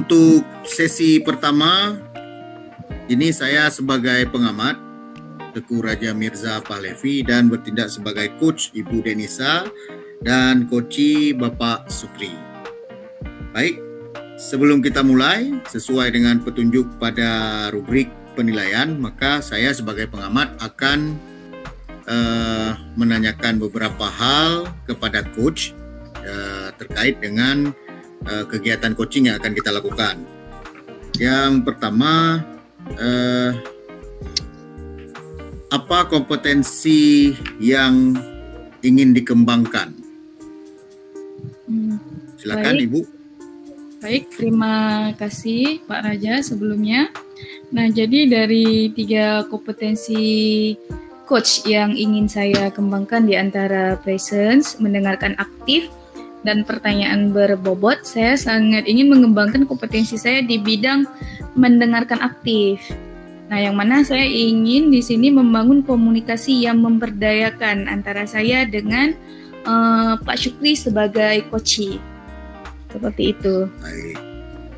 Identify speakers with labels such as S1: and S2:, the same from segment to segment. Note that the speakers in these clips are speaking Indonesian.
S1: Untuk sesi pertama, ini saya sebagai pengamat, Teguh Raja Mirza Pahlevi, dan bertindak sebagai coach Ibu Denisa dan coachi Bapak Sukri. Baik, sebelum kita mulai, sesuai dengan petunjuk pada rubrik penilaian, maka saya sebagai pengamat akan menanyakan beberapa hal kepada coach terkait dengan kegiatan coaching yang akan kita lakukan. Yang pertama, apa kompetensi yang ingin dikembangkan? Silakan,
S2: baik.
S1: Ibu.
S2: Baik, terima kasih Pak Raja sebelumnya. Nah, jadi dari 3 kompetensi coach yang ingin saya kembangkan di antara presence, mendengarkan aktif, dan pertanyaan berbobot, saya sangat ingin mengembangkan kompetensi saya di bidang mendengarkan aktif. Nah, yang mana saya ingin di sini membangun komunikasi yang memberdayakan antara saya dengan Pak Syukri sebagai coachee. Seperti itu.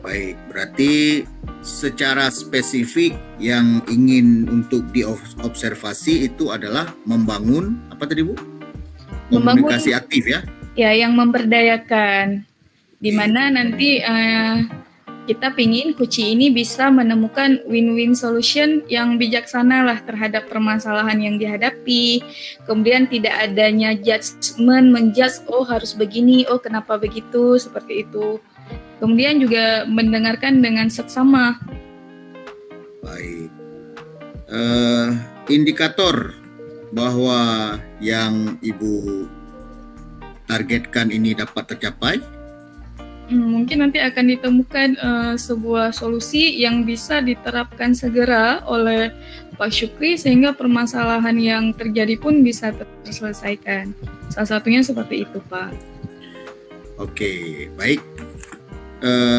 S1: Baik. Berarti secara spesifik yang ingin untuk diobservasi itu adalah membangun, apa tadi Bu? Komunikasi aktif ya?
S2: Ya, yang memberdayakan. Di mana nanti kita pingin coachee ini bisa menemukan win-win solution yang bijaksana lah terhadap permasalahan yang dihadapi. Kemudian tidak adanya judgement, menjudge, oh harus begini, oh kenapa begitu, seperti itu. Kemudian juga mendengarkan dengan seksama.
S1: Baik. Indikator bahwa yang Ibu targetkan ini dapat tercapai?
S2: Mungkin nanti akan ditemukan sebuah solusi yang bisa diterapkan segera oleh Pak Syukri sehingga permasalahan yang terjadi pun bisa terselesaikan. Salah satunya seperti itu, Pak.
S1: Oke, baik.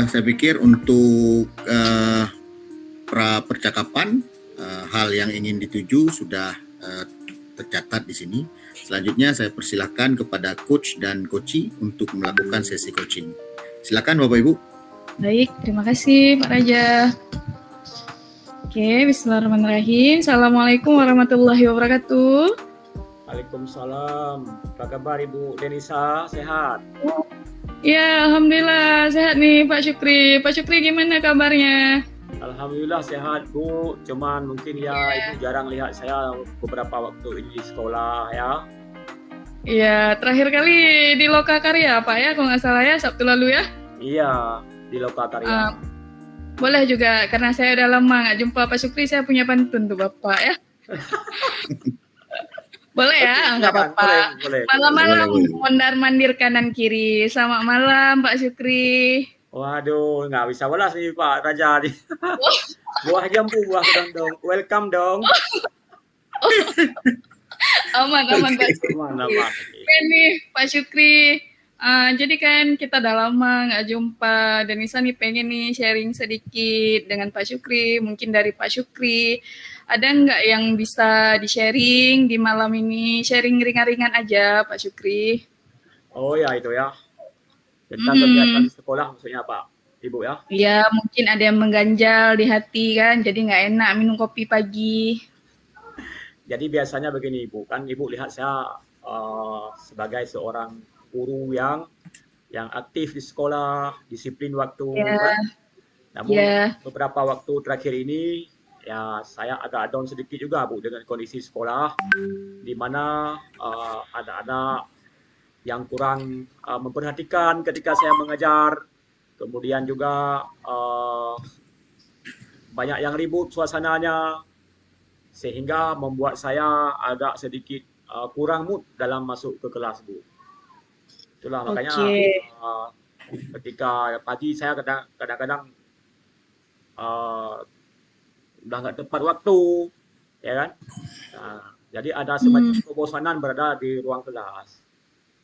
S1: Saya pikir untuk pra percakapan hal yang ingin dituju sudah tercatat di sini. Selanjutnya saya persilahkan kepada coach dan coachee untuk melakukan sesi coaching. Silakan Bapak Ibu.
S2: Baik, terima kasih Pak Raja. Oke, bismillahirrahmanirrahim. Assalamualaikum warahmatullahi wabarakatuh.
S3: Waalaikumsalam. Apa kabar Ibu Denisa? Sehat?
S2: Ya, alhamdulillah sehat nih Pak Syukri. Pak Syukri gimana kabarnya?
S3: Alhamdulillah sehat Bu. Cuman mungkin Ibu jarang lihat saya beberapa waktu ini di sekolah ya.
S2: Iya, terakhir kali di Loka Karya Pak ya, kalau nggak salah ya, Sabtu lalu ya?
S3: Iya, di Loka Karya.
S2: Boleh juga, karena saya udah lama nggak jumpa Pak Syukri, saya punya pantun tuh Bapak ya. Boleh ya, nggak apa-apa. Malam-malam mondar-mandir kanan kiri. Selamat malam Pak Syukri.
S3: Waduh, nggak bisa balas nih Pak Raja. Buah jambu, buah dong. Welcome dong.
S2: Aman Pak Syukri. Ini Pak Syukri. Jadi kan kita udah lama nggak jumpa, dan Nisa nih pengen nih sharing sedikit dengan Pak Syukri. Mungkin dari Pak Syukri ada nggak yang bisa di-sharing di malam ini? Sharing ringan-ringan aja Pak Syukri.
S3: Oh ya itu ya. Tentang kegiatan sekolah maksudnya Pak Ibu ya?
S2: Iya, mungkin ada yang mengganjal di hati kan, jadi nggak enak minum kopi pagi.
S3: Jadi biasanya begini Ibu, kan Ibu lihat saya sebagai seorang guru yang aktif di sekolah, disiplin waktu kan. Namun beberapa waktu terakhir ini ya saya agak down sedikit juga Bu dengan kondisi sekolah, di mana ada yang kurang memperhatikan ketika saya mengajar, kemudian juga banyak yang ribut suasananya, sehingga membuat saya agak sedikit kurang mood dalam masuk ke kelas Bu. Itulah makanya ketika pagi saya kadang-kadang udah nggak tepat waktu, ya kan? Jadi ada semacam kebosanan berada di ruang kelas.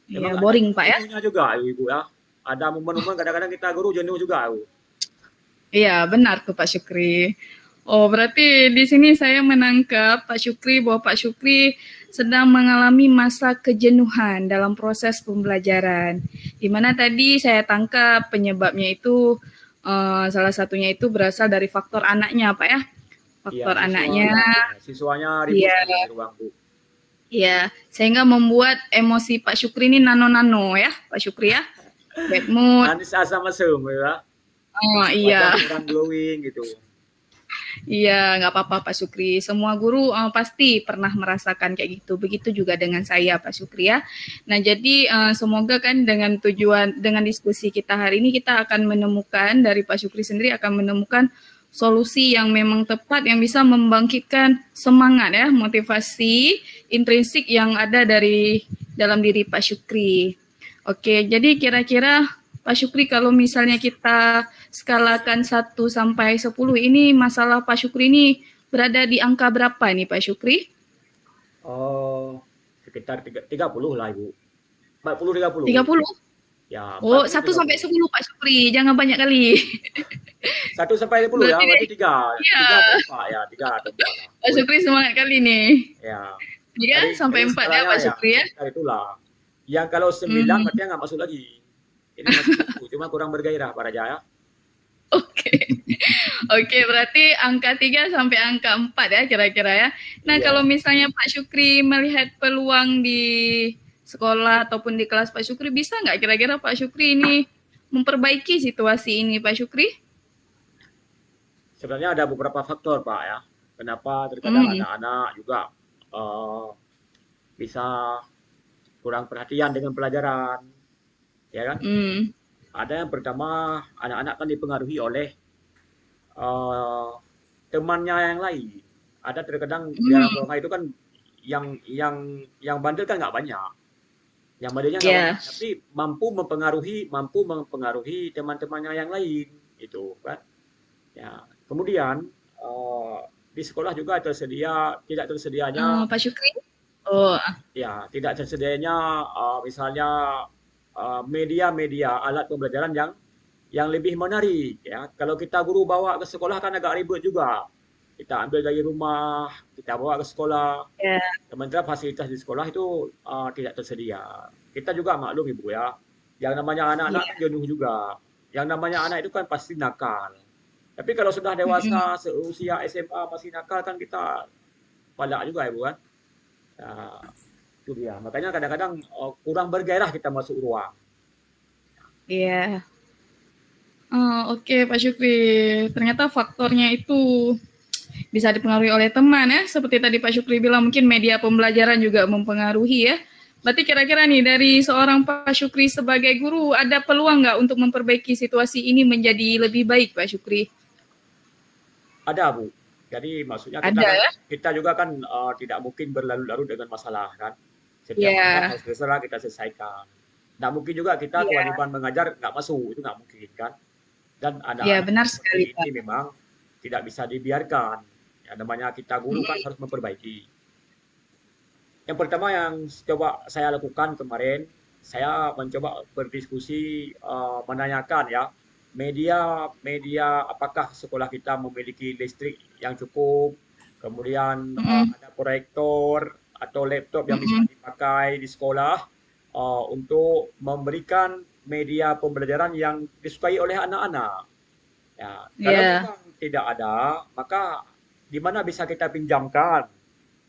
S2: Iya, boring Pak ya?
S3: Juga Ibu ya. Ada momen-momen kadang-kadang kita guru jenuh juga Bu.
S2: Iya, benar tuh Pak Syukri. Oh, berarti di sini saya menangkap Pak Syukri bahwa Pak Syukri sedang mengalami masa kejenuhan dalam proses pembelajaran. Di mana tadi saya tangkap penyebabnya itu Salah satunya itu berasal dari faktor anaknya, Pak ya.
S3: Iya,
S2: Faktor anaknya,
S3: siswanya ribut
S2: iya,
S3: sekali di ruang, Bu.
S2: iya, sehingga membuat emosi Pak Syukri ini nano-nano ya, Pak Syukri ya. Bad mood.
S3: Manis asam mesum ya.
S2: Oh iya.
S3: Wajah kurang glowing gitu.
S2: Iya, nggak apa-apa Pak Syukri. Semua guru pasti pernah merasakan kayak gitu. Begitu juga dengan saya Pak Syukri ya. Nah, jadi semoga kan dengan dengan diskusi kita hari ini kita akan menemukan dari Pak Syukri sendiri akan menemukan solusi yang memang tepat yang bisa membangkitkan semangat ya, motivasi intrinsik yang ada dari dalam diri Pak Syukri. Oke, jadi kira-kira Pak Syukri kalau misalnya kita skalakan 1 sampai 10 ini masalah Pak Syukri ini berada di angka berapa nih Pak Syukri?
S3: Oh, sekitar 30 lah Ibu. 40 30.
S2: 30?
S3: Ya,
S2: Oh,
S3: 40
S2: 1 sampai
S3: 30.
S2: 10 Pak Syukri, jangan banyak kali.
S3: 1 sampai 10 ya, berarti 3.
S2: Iya.
S3: 3 atau 4 ya, 3 atau 4 lah.
S2: Pak Syukri semangat kali nih.
S3: Ya.
S2: 3 sampai 4 ya Pak Syukri ya.
S3: Sekitar itulah. Yang kalau 9 berarti nggak masuk lagi. Ini masuk 10, cuma kurang bergairah Pak Raja ya.
S2: Oke. Oke, berarti angka 3 sampai angka 4 ya kira-kira ya. Nah,
S3: Iya.
S2: kalau misalnya Pak Syukri melihat peluang di sekolah ataupun di kelas Pak Syukri, bisa nggak kira-kira Pak Syukri ini memperbaiki situasi ini Pak Syukri?
S3: Sebenarnya ada beberapa faktor Pak ya. Kenapa terkadang anak-anak juga bisa kurang perhatian dengan pelajaran, ya kan? Ada yang pertama, anak-anak kan dipengaruhi oleh temannya yang lain. Ada terkadang di dalam ruangan itu kan yang bandel kan nggak banyak, yang bandelnya nggak banyak, tapi mampu mempengaruhi teman-temannya yang lain, itu kan. Ya, kemudian di sekolah juga tidak tersedianya
S2: Pak Syukri? Oh,
S3: ya tidak tersedianya misalnya media-media alat pembelajaran yang lebih menarik ya. Kalau kita guru bawa ke sekolah kan agak ribet juga. Kita ambil dari rumah, kita bawa ke sekolah. Sementara fasilitas di sekolah itu tidak tersedia. Kita juga maklum Ibu ya. Yang namanya anak-anak kan jenuh juga. Yang namanya anak itu kan pasti nakal. Tapi kalau sudah dewasa, seusia SMA masih nakal kan kita palak juga Ibu kan. Itu dia. Makanya kadang-kadang kurang bergairah kita masuk ruang.
S2: Iya. Oke Pak Syukri. Ternyata faktornya itu bisa dipengaruhi oleh teman ya. Seperti tadi Pak Syukri bilang mungkin media pembelajaran juga mempengaruhi ya. Berarti kira-kira nih dari seorang Pak Syukri sebagai guru ada peluang nggak untuk memperbaiki situasi ini menjadi lebih baik Pak Syukri?
S3: Ada Bu. Jadi maksudnya kita juga kan tidak mungkin berlarut-larut dengan masalah kan. Setiap masalah harus terserah kita selesaikan. Nggak mungkin juga kita kewajiban mengajar nggak masuk, itu nggak mungkin kan. Dan anak-anak seperti ini memang tidak bisa dibiarkan. Ya, namanya kita guru kan harus memperbaiki. Yang pertama yang coba saya lakukan kemarin, saya mencoba berdiskusi menanyakan ya, media apakah sekolah kita memiliki listrik yang cukup, kemudian ada proyektor atau laptop yang bisa dipakai di sekolah untuk memberikan media pembelajaran yang disukai oleh anak-anak. Ya, kalau memang tidak ada, maka di mana bisa kita pinjamkan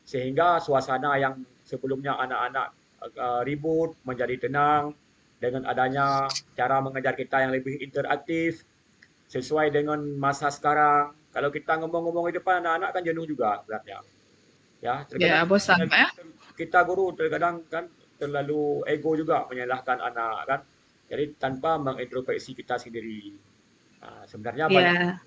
S3: sehingga suasana yang sebelumnya anak-anak ribut menjadi tenang dengan adanya cara mengajar kita yang lebih interaktif sesuai dengan masa sekarang. Kalau kita ngomong-ngomong di depan anak-anak kan jenuh juga beratnya. Ya, terkadang bosan, kita guru terkadang kan terlalu ego juga menyalahkan anak kan. Jadi tanpa mengintrospeksi kita sendiri. Sebenarnya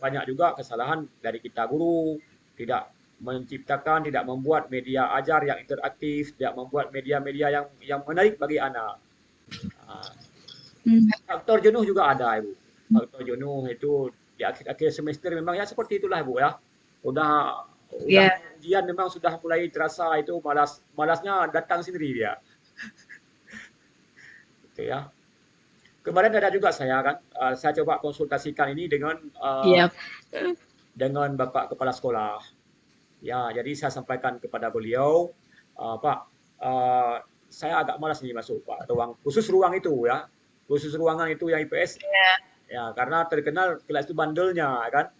S3: banyak juga kesalahan dari kita guru, tidak menciptakan, tidak membuat media ajar yang interaktif, tidak membuat media-media yang menarik bagi anak. Faktor jenuh juga ada Ibu. Faktor jenuh itu di akhir-akhir semester memang ya seperti itulah Ibu ya. Udah ujian memang sudah mulai terasa itu malasnya datang sendiri dia. Gitu ya. Kemarin ada juga saya kan, saya coba konsultasikan ini dengan Bapak Kepala Sekolah. Ya, jadi saya sampaikan kepada beliau, Pak, saya agak malas nih masuk Pak, khusus ruang itu ya, khusus ruangan itu yang IPS. Ya, karena terkenal kelas itu bandelnya, kan.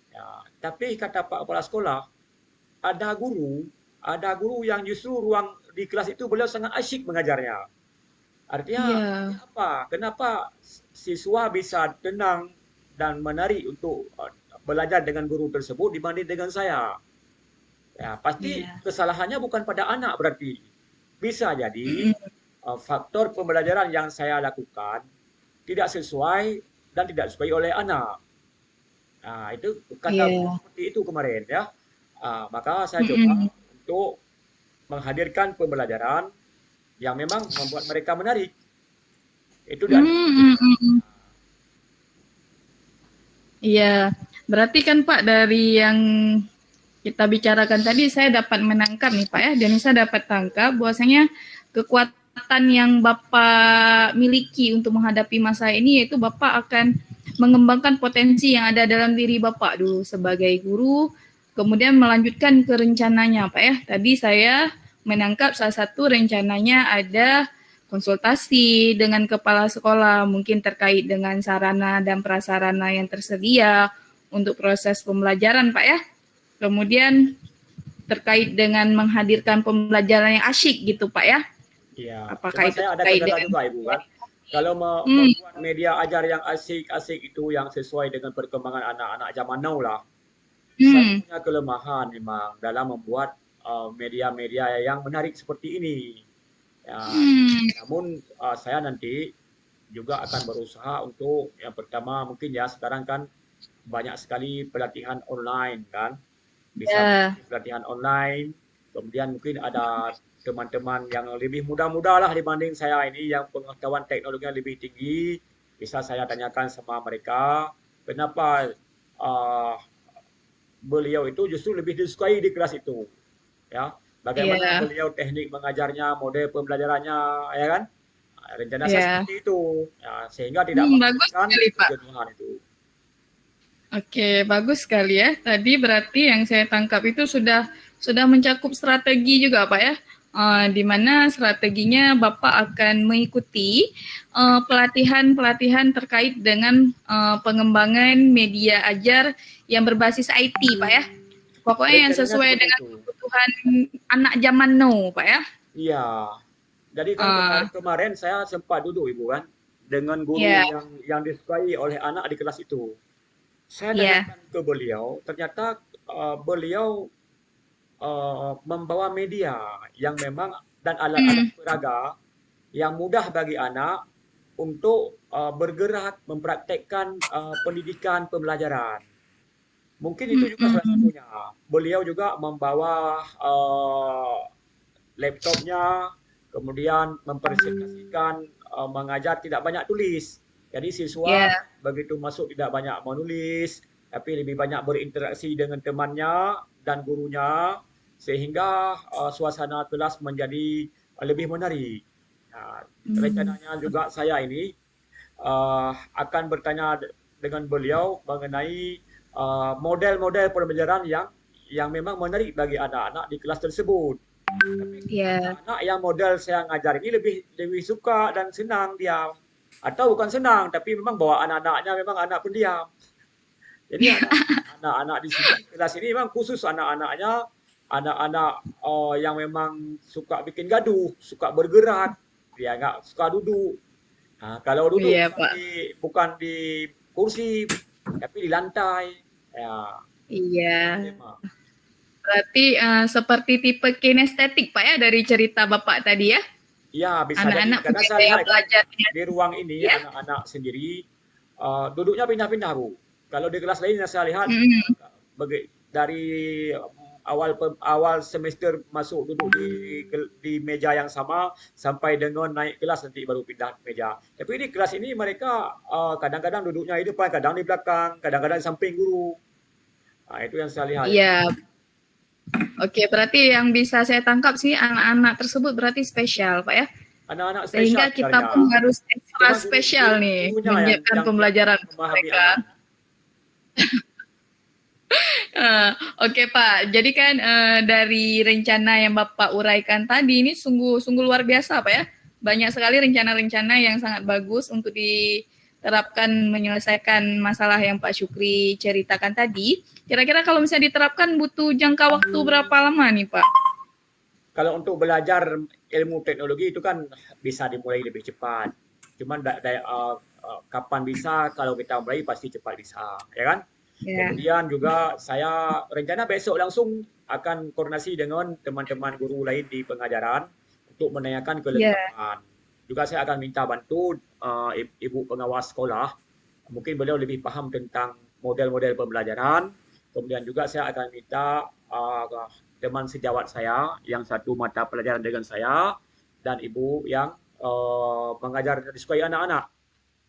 S3: Ya, tapi kata Pak Kepala Sekolah, ada guru yang justru ruang di kelas itu beliau sangat asyik mengajarnya. Artinya
S2: Iya.
S3: apa? Kenapa siswa bisa tenang dan menarik untuk belajar dengan guru tersebut dibanding dengan saya? Ya, pasti
S2: Iya.
S3: kesalahannya bukan pada anak berarti. Bisa jadi
S2: Mm-mm.
S3: faktor pembelajaran yang saya lakukan tidak sesuai dan tidak disukai oleh anak. Nah, itu kata beliau
S2: Iya.
S3: seperti itu kemarin ya. Maka saya coba
S2: Mm-mm.
S3: untuk menghadirkan pembelajaran yang memang membuat mereka menarik. Itu dan
S2: Mm-mm. Iya, berarti kan Pak dari yang kita bicarakan tadi saya dapat menangkap nih Pak ya, Denisa dapat tangkap bahwasanya kekuatan yang Bapak miliki untuk menghadapi masa ini yaitu Bapak akan mengembangkan potensi yang ada dalam diri Bapak dulu sebagai guru, kemudian melanjutkan ke rencananya Pak ya. Tadi saya menangkap salah satu rencananya ada konsultasi dengan kepala sekolah mungkin terkait dengan sarana dan prasarana yang tersedia untuk proses pembelajaran Pak ya. Kemudian terkait dengan menghadirkan pembelajaran yang asyik gitu Pak ya.
S3: iya,
S2: Apakah
S3: cuma
S2: itu
S3: saya ada
S2: terkait
S3: kendala
S2: dengan
S3: juga Ibu kan. Kalau membuat media ajar yang asik-asik itu yang sesuai dengan perkembangan anak-anak zaman now lah. Saya punya kelemahan memang dalam membuat media-media yang menarik seperti ini. Ya, namun saya nanti juga akan berusaha untuk yang pertama mungkin ya sekarang kan banyak sekali pelatihan online kan. Bisa mengikuti pelatihan online, kemudian mungkin ada teman-teman yang lebih muda-muda lah dibanding saya ini yang pengetahuan teknologinya lebih tinggi, bisa saya tanyakan sama mereka, kenapa beliau itu justru lebih disukai di kelas itu, ya. Bagaimana beliau teknik mengajarnya, model pembelajarannya, ya kan? Rencana saya seperti itu, ya, sehingga tidak menghasilkan kejenuhan itu.
S2: Oke, bagus sekali ya. Tadi berarti yang saya tangkap itu sudah mencakup strategi juga Pak ya. Di mana strateginya Bapak akan mengikuti pelatihan-pelatihan terkait dengan pengembangan media ajar yang berbasis IT Pak ya. Pokoknya yang sesuai dengan kebutuhan anak zaman now Pak ya.
S3: Iya. Jadi kan kemarin saya sempat duduk Ibu kan dengan guru yang disukai oleh anak di kelas itu. Saya tanyakan ke beliau, ternyata beliau membawa media yang memang dan alat-alat peraga yang mudah bagi anak untuk bergerak mempraktekkan pendidikan pembelajaran. Mungkin itu juga salah satunya. Beliau juga membawa laptopnya, kemudian mempresentasikan mengajar tidak banyak tulis. Jadi siswa begitu masuk tidak banyak menulis, tapi lebih banyak berinteraksi dengan temannya dan gurunya, sehingga suasana kelas menjadi lebih menarik. Nah, rencananya juga saya ini akan bertanya dengan beliau mengenai model-model pembelajaran yang memang menarik bagi anak-anak di kelas tersebut. Tapi anak yang model saya ngajar ini lebih suka dan senang dia. Atau bukan senang, tapi memang bawa anak-anaknya memang anak pendiam. Jadi anak-anak di sini kelas ini memang khusus anak-anaknya anak-anak yang memang suka bikin gaduh, suka bergerak, dia nggak suka duduk. Nah, kalau duduk bukan di kursi, tapi di lantai. Ya.
S2: Iya. Berarti seperti tipe kinestetik Pak ya dari cerita Bapak tadi ya?
S3: Ya, bisa
S2: anak-anak
S3: jadi. Karena saya lihat di ruang ini anak-anak sendiri duduknya pindah-pindah Bu. Kalau di kelas lain saya lihat dari awal semester masuk duduk di meja yang sama sampai dengan naik kelas nanti baru pindah meja. Tapi di kelas ini mereka kadang-kadang duduknya di depan, kadang di belakang, kadang-kadang di samping guru. Nah, itu yang saya lihat.
S2: Iya. Oke, berarti yang bisa saya tangkap sih anak-anak tersebut berarti spesial, Pak ya.
S3: Anak-anak spesial.
S2: Sehingga kita pun harus ekstra spesial nih menyiapkan pembelajaran mereka. Oke Pak, jadi kan dari rencana yang Bapak uraikan tadi ini sungguh luar biasa Pak ya. Banyak sekali rencana-rencana yang sangat bagus untuk terapkan menyelesaikan masalah yang Pak Syukri ceritakan tadi, kira-kira kalau misalnya diterapkan butuh jangka waktu berapa lama nih Pak?
S3: Kalau untuk belajar ilmu teknologi itu kan bisa dimulai lebih cepat. Cuman kapan bisa, kalau kita mulai pasti cepat bisa, ya kan?
S2: Ya.
S3: Kemudian juga saya rencana besok langsung akan koordinasi dengan teman-teman guru lain di pengajaran untuk menanyakan kelengkapan. Juga saya akan minta bantu ibu pengawas sekolah. Mungkin beliau lebih paham tentang model-model pembelajaran. Kemudian juga saya akan minta teman sejawat saya yang satu mata pelajaran dengan saya dan ibu yang mengajar disukai anak-anak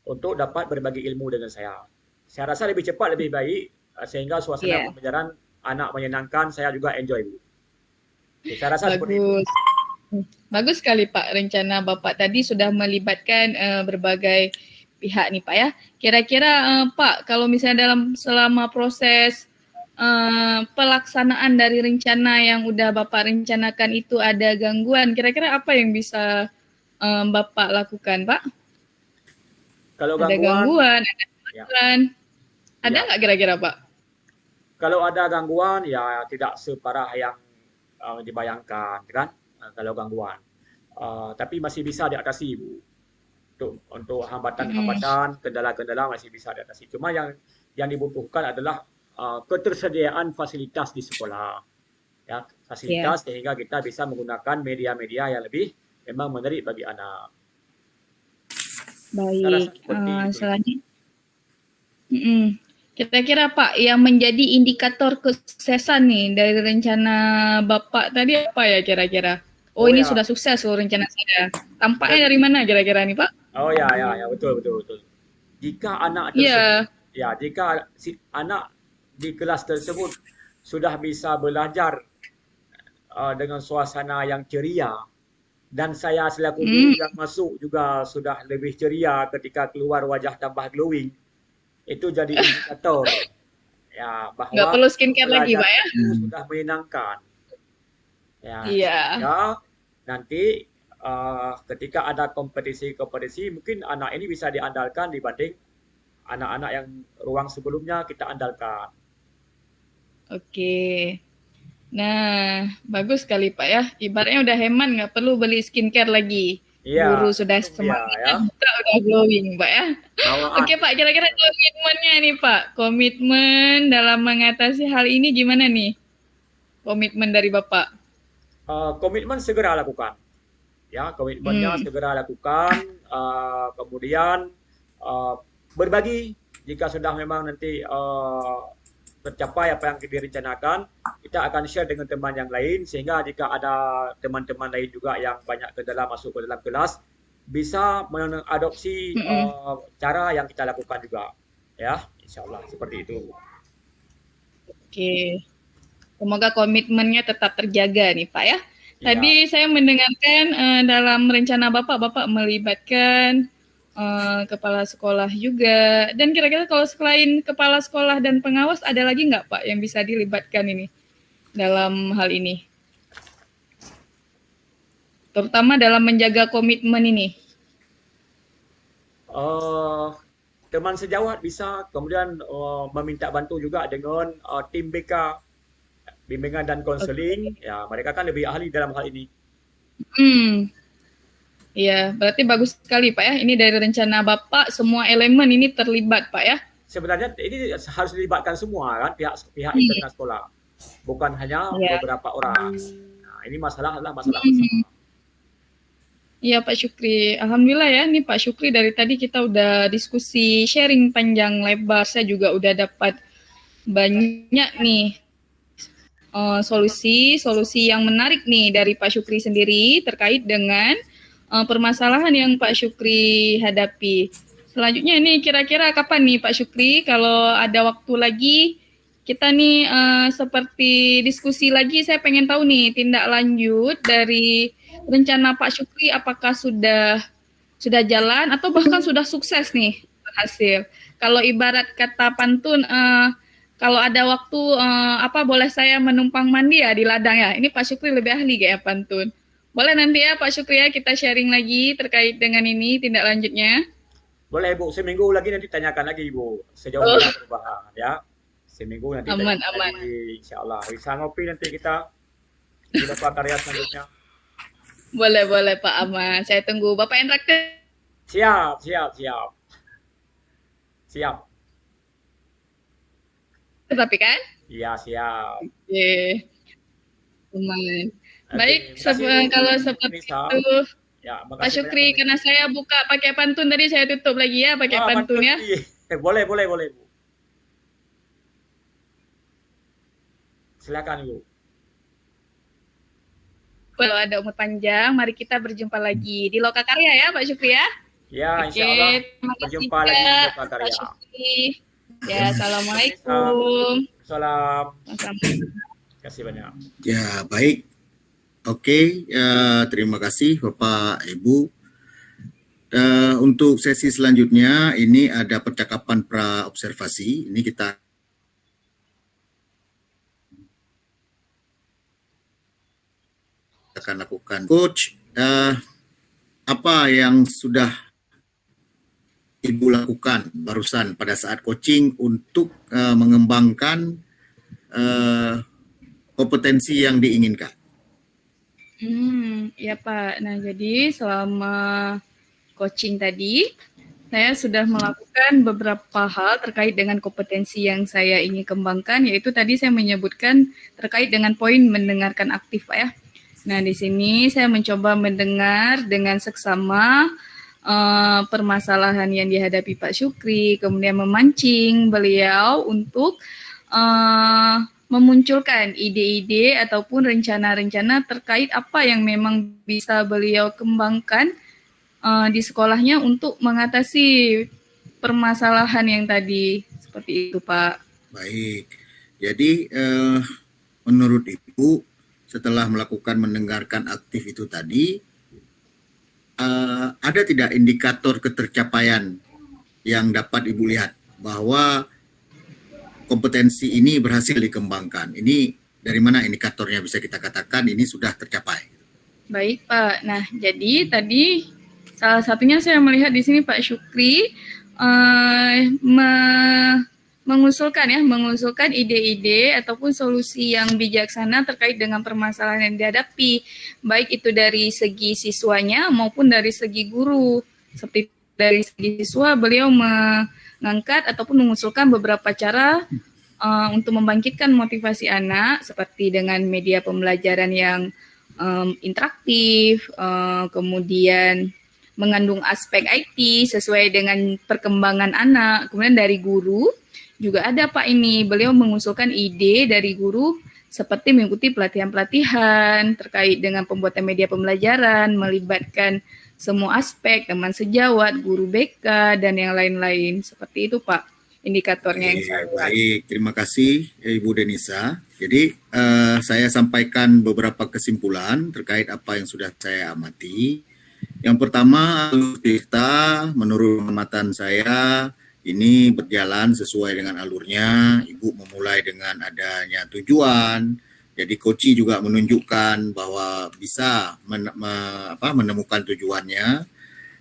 S3: untuk dapat berbagi ilmu dengan saya. Saya rasa lebih cepat, lebih baik sehingga suasana pembelajaran anak menyenangkan, saya juga enjoy, Bu. Oke, saya rasa seperti itu.
S2: Bagus sekali Pak, rencana Bapak tadi sudah melibatkan berbagai pihak nih Pak ya. Kira-kira Pak, kalau misalnya selama proses pelaksanaan dari rencana yang udah Bapak rencanakan itu ada gangguan, kira-kira apa yang bisa Bapak lakukan Pak?
S3: Kalau
S2: ada gangguan, ada kemajuan, ada nggak kira-kira Pak?
S3: Kalau ada gangguan ya tidak separah yang dibayangkan, kan? Kalau gangguan, tapi masih bisa diatasi, Bu. Untuk hambatan-hambatan, kendala-kendala masih bisa diatasi. Cuma yang dibutuhkan adalah ketersediaan fasilitas di sekolah, ya, fasilitas sehingga kita bisa menggunakan media-media yang lebih memang menarik bagi anak.
S2: Baik, selanjutnya. Kira-kira Pak, yang menjadi indikator kesuksesan nih dari rencana Bapak tadi apa ya kira-kira? Ini sudah sukses loh rencana saya. Tampaknya dari mana kira-kira nih Pak?
S3: Oh ya, betul. Jika anak tersebut, jika si anak di kelas tersebut sudah bisa belajar dengan suasana yang ceria, dan saya selaku guru yang masuk juga sudah lebih ceria ketika keluar wajah tambah glowing, itu jadi indikator ya bahwa
S2: nggak perlu skincare lagi Pak ya,
S3: sudah menyenangkan ya. Nanti ketika ada kompetisi mungkin anak ini bisa diandalkan dibanding anak-anak yang ruang sebelumnya kita andalkan.
S2: Oke. Nah, bagus sekali Pak ya. Ibaratnya udah hemat, nggak perlu beli skincare lagi. Guru sudah semangat, kita udah glowing Pak ya. Oke Pak, kira-kira komitmennya nih Pak. Komitmen dalam mengatasi hal ini gimana nih? Komitmen dari Bapak?
S3: Komitmen segera lakukan. Ya, komitmennya segera lakukan. Kemudian berbagi jika sudah memang nanti tercapai apa yang direncanakan, kita akan share dengan teman yang lain sehingga jika ada teman-teman lain juga yang banyak kendala masuk ke dalam kelas bisa mengadopsi cara yang kita lakukan juga, ya, insyaallah seperti itu.
S2: Oke, semoga komitmennya tetap terjaga nih Pak ya. Tadi saya mendengarkan dalam rencana Bapak melibatkan kepala sekolah juga. Dan kira-kira kalau selain kepala sekolah dan pengawas ada lagi nggak Pak yang bisa dilibatkan ini dalam hal ini? Terutama dalam menjaga komitmen ini.
S3: Teman sejawat bisa, kemudian meminta bantu juga dengan tim BK, bimbingan dan konseling. Ya, mereka kan lebih ahli dalam hal ini.
S2: Iya, berarti bagus sekali Pak ya. Ini dari rencana Bapak semua elemen ini terlibat Pak ya.
S3: Sebenarnya ini harus dilibatkan semua kan pihak internal sekolah, bukan hanya beberapa orang. Nah, ini masalah bersama.
S2: Iya Pak Syukri, alhamdulillah ya. Nih Pak Syukri dari tadi kita udah diskusi sharing panjang lebar. Saya juga udah dapat banyak nih solusi yang menarik nih dari Pak Syukri sendiri terkait dengan permasalahan yang Pak Syukri hadapi. Selanjutnya ini kira-kira kapan nih Pak Syukri kalau ada waktu lagi kita nih seperti diskusi lagi, saya pengen tahu nih tindak lanjut dari rencana Pak Syukri apakah sudah jalan atau bahkan sudah sukses nih berhasil. Kalau ibarat kata pantun kalau ada waktu boleh saya menumpang mandi ya di ladang ya. Ini Pak Syukri lebih ahli kayak pantun. Boleh nanti ya Pak Syukri ya kita sharing lagi terkait dengan ini tindak lanjutnya.
S3: Boleh Bu, seminggu lagi nanti tanyakan lagi Bu, sejauh
S2: Oh,
S3: mana perubahan ya. Seminggu nanti
S2: aman,
S3: tanyakan
S2: aman.
S3: lagi, insya Allah. Bisa ngopi nanti kita di Loka Karya selanjutnya.
S2: Boleh Pak Aman. Saya tunggu. Bapak yang traktir
S3: Siap, siap, siap, siap.
S2: tapi kan?
S3: Iya, siap.
S2: Oke, aman.
S3: Oke,
S2: Baik,
S3: makasih Bu
S2: kalau seperti
S3: Nisa.
S2: itu,
S3: Ya,
S2: Pak
S3: makasih
S2: Syukri,
S3: banyak.
S2: karena saya buka pakai pantun tadi, saya tutup lagi ya pakai
S3: Wah,
S2: pantun
S3: mantap
S2: ya.
S3: nih. Boleh, boleh, boleh Bu. Silakan Bu.
S2: Kalau ada umur panjang, mari kita berjumpa lagi di Loka Karya ya, Pak Syukri ya.
S3: Ya,
S2: Oke,
S3: insya Allah
S2: terima kasih
S3: berjumpa
S2: juga
S3: lagi di Loka
S2: Pak
S3: Karya.
S2: Syukri. Ya,
S3: Nisa,
S2: assalamualaikum.
S3: salam.
S2: Assalamualaikum.
S3: Terima kasih banyak.
S1: Ya, baik. Oke, terima kasih Bapak Ibu. Untuk sesi selanjutnya ini ada percakapan pra observasi. Ini kita akan lakukan. Coach, apa yang sudah Ibu lakukan barusan pada saat coaching untuk mengembangkan kompetensi yang diinginkan?
S2: Ya Pak. Nah, jadi selama coaching tadi, saya sudah melakukan beberapa hal terkait dengan kompetensi yang saya ingin kembangkan, yaitu tadi saya menyebutkan terkait dengan poin mendengarkan aktif, Pak ya. Nah, di sini saya mencoba mendengar dengan seksama permasalahan yang dihadapi Pak Syukri, kemudian memancing beliau untuk memunculkan ide-ide ataupun rencana-rencana terkait apa yang memang bisa beliau kembangkan di sekolahnya untuk mengatasi permasalahan yang tadi. Seperti itu, Pak.
S1: Baik, jadi menurut Ibu setelah melakukan mendengarkan aktif itu tadi, ada tidak indikator ketercapaian yang dapat Ibu lihat bahwa kompetensi ini berhasil dikembangkan? Ini dari mana indikatornya bisa kita katakan ini sudah tercapai?
S2: Baik, Pak. Nah, jadi tadi salah satunya saya melihat di sini Pak Syukri mengusulkan ide-ide ataupun solusi yang bijaksana terkait dengan permasalahan yang dihadapi, baik itu dari segi siswanya maupun dari segi guru. Seperti dari segi siswa, beliau mengangkat ataupun mengusulkan beberapa cara untuk membangkitkan motivasi anak, seperti dengan media pembelajaran yang interaktif, kemudian mengandung aspek IT sesuai dengan perkembangan anak. Kemudian dari guru juga ada Pak ini, beliau mengusulkan ide dari guru seperti mengikuti pelatihan-pelatihan terkait dengan pembuatan media pembelajaran, melibatkan semua aspek, teman sejawat, guru BK, dan yang lain-lain. Seperti itu Pak indikatornya yang saya lihat.
S1: Baik, terima kasih Ibu Denisa. Jadi saya sampaikan beberapa kesimpulan terkait apa yang sudah saya amati. Yang pertama, alur cerita menurut pengamatan saya ini berjalan sesuai dengan alurnya. Ibu memulai dengan adanya tujuan. Jadi coach juga menunjukkan bahwa bisa menemukan tujuannya.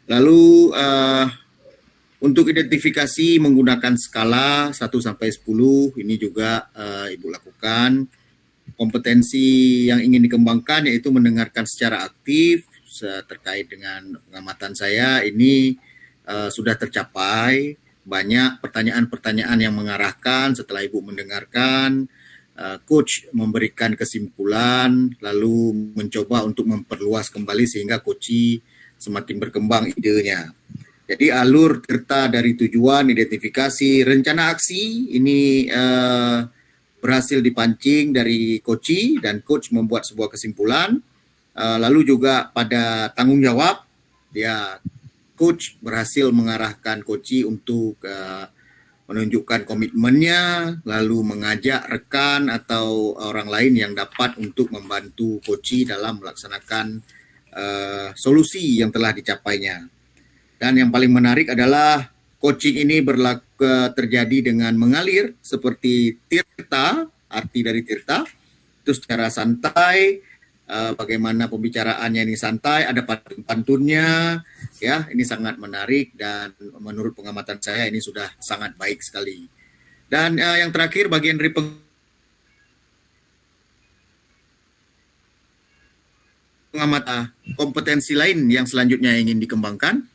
S1: Lalu untuk identifikasi menggunakan skala 1 sampai 10 ini juga Ibu lakukan. Kompetensi yang ingin dikembangkan yaitu mendengarkan secara aktif. Terkait dengan pengamatan saya ini sudah tercapai. Banyak pertanyaan-pertanyaan yang mengarahkan setelah Ibu mendengarkan. Coach memberikan kesimpulan lalu mencoba untuk memperluas kembali sehingga coach semakin berkembang idenya. Jadi alur serta dari tujuan, identifikasi, rencana aksi ini berhasil dipancing dari coach dan coach membuat sebuah kesimpulan. Lalu juga pada tanggung jawab, coach berhasil mengarahkan coach untuk menunjukkan komitmennya, lalu mengajak rekan atau orang lain yang dapat untuk membantu coach dalam melaksanakan solusi yang telah dicapainya. Dan yang paling menarik adalah coaching ini terjadi dengan mengalir seperti tirta, arti dari tirta, itu secara santai, bagaimana pembicaraannya ini santai, ada pantun-pantunnya, ya, ini sangat menarik dan menurut pengamatan saya ini sudah sangat baik sekali. Dan yang terakhir bagian dari pengamatan kompetensi lain yang selanjutnya ingin dikembangkan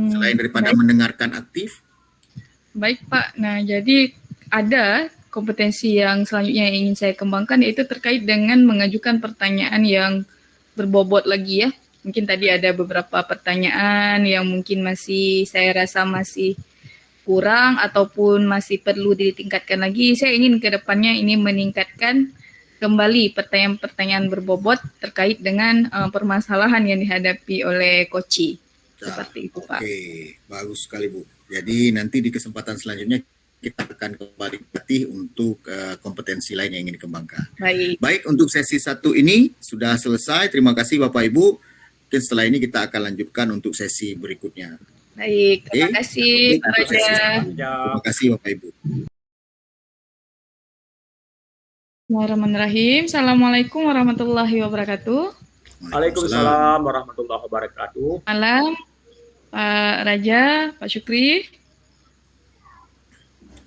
S1: selain daripada mendengarkan aktif.
S2: Baik Pak, nah jadi ada kompetensi yang selanjutnya yang ingin saya kembangkan yaitu terkait dengan mengajukan pertanyaan yang berbobot lagi ya. Mungkin tadi ada beberapa pertanyaan yang mungkin masih saya rasa masih kurang ataupun masih perlu ditingkatkan lagi. Saya ingin ke depannya ini meningkatkan kembali pertanyaan-pertanyaan berbobot terkait dengan permasalahan yang dihadapi oleh Koci. Seperti itu Pak.
S1: Oke, bagus sekali Bu. Jadi nanti di kesempatan selanjutnya kita akan kembali berlatih untuk kompetensi lain yang ingin dikembangkan. Baik, untuk sesi 1 ini sudah selesai. Terima kasih Bapak Ibu. Mungkin setelah ini kita akan lanjutkan untuk sesi berikutnya.
S2: Baik, terima kasih Pak Raja.
S1: Terima kasih Bapak Ibu.
S2: Bismillahirrahmanirrahim. Assalamualaikum warahmatullahi wabarakatuh.
S3: Waalaikumsalam warahmatullahi wabarakatuh.
S2: Malam Pak Raja, Pak Syukri.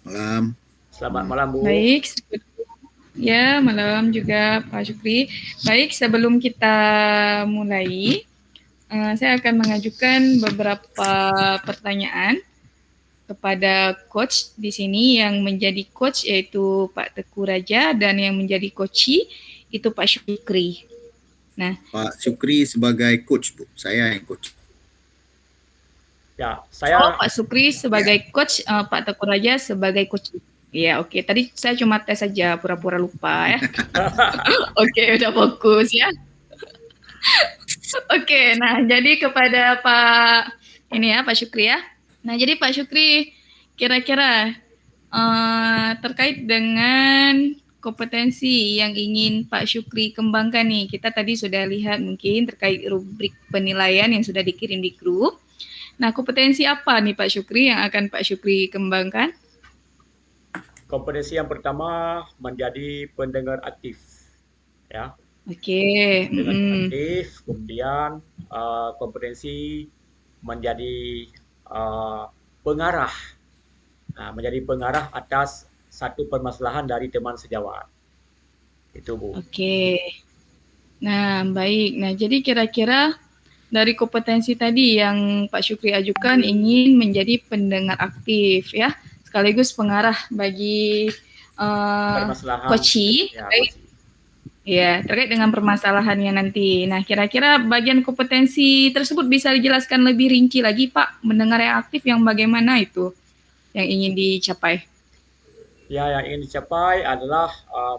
S1: Malam.
S3: Selamat malam Bu.
S2: Baik, ya malam juga Pak Syukri. Baik, sebelum kita mulai, saya akan mengajukan beberapa pertanyaan kepada coach di sini. Yang menjadi coach yaitu Pak Teguh Raja dan yang menjadi coachi itu Pak Syukri. Nah,
S1: Pak Syukri sebagai coach Bu, saya yang coach.
S3: Ya, saya
S2: Pak Syukri sebagai coach, Pak Teguh Raja sebagai coach. Ya, oke. Tadi saya cuma tes saja, pura-pura lupa ya. Oke, udah fokus ya. Oke, nah jadi kepada Pak Syukri ya. Nah, jadi Pak Syukri kira-kira terkait dengan kompetensi yang ingin Pak Syukri kembangkan nih. Kita tadi sudah lihat mungkin terkait rubrik penilaian yang sudah dikirim di grup. Nah, kompetensi apa nih Pak Syukri yang akan Pak Syukri kembangkan?
S3: kompetensi yang pertama menjadi pendengar aktif. Ya.
S2: Oke.
S3: Pendengar aktif, kemudian kompetensi menjadi pengarah. Nah, menjadi pengarah atas satu permasalahan dari teman sejawat. Itu Bu.
S2: Oke. Nah, baik. Nah, jadi kira-kira dari kompetensi tadi yang Pak Syukri ajukan ingin menjadi pendengar aktif ya, sekaligus pengarah bagi
S3: Permasalahan.
S2: coachi. Ya, terkait dengan permasalahannya nanti. Nah, kira-kira bagian kompetensi tersebut bisa dijelaskan lebih rinci lagi, Pak? Mendengar yang aktif yang bagaimana itu yang ingin dicapai?
S3: Ya, yang ingin dicapai adalah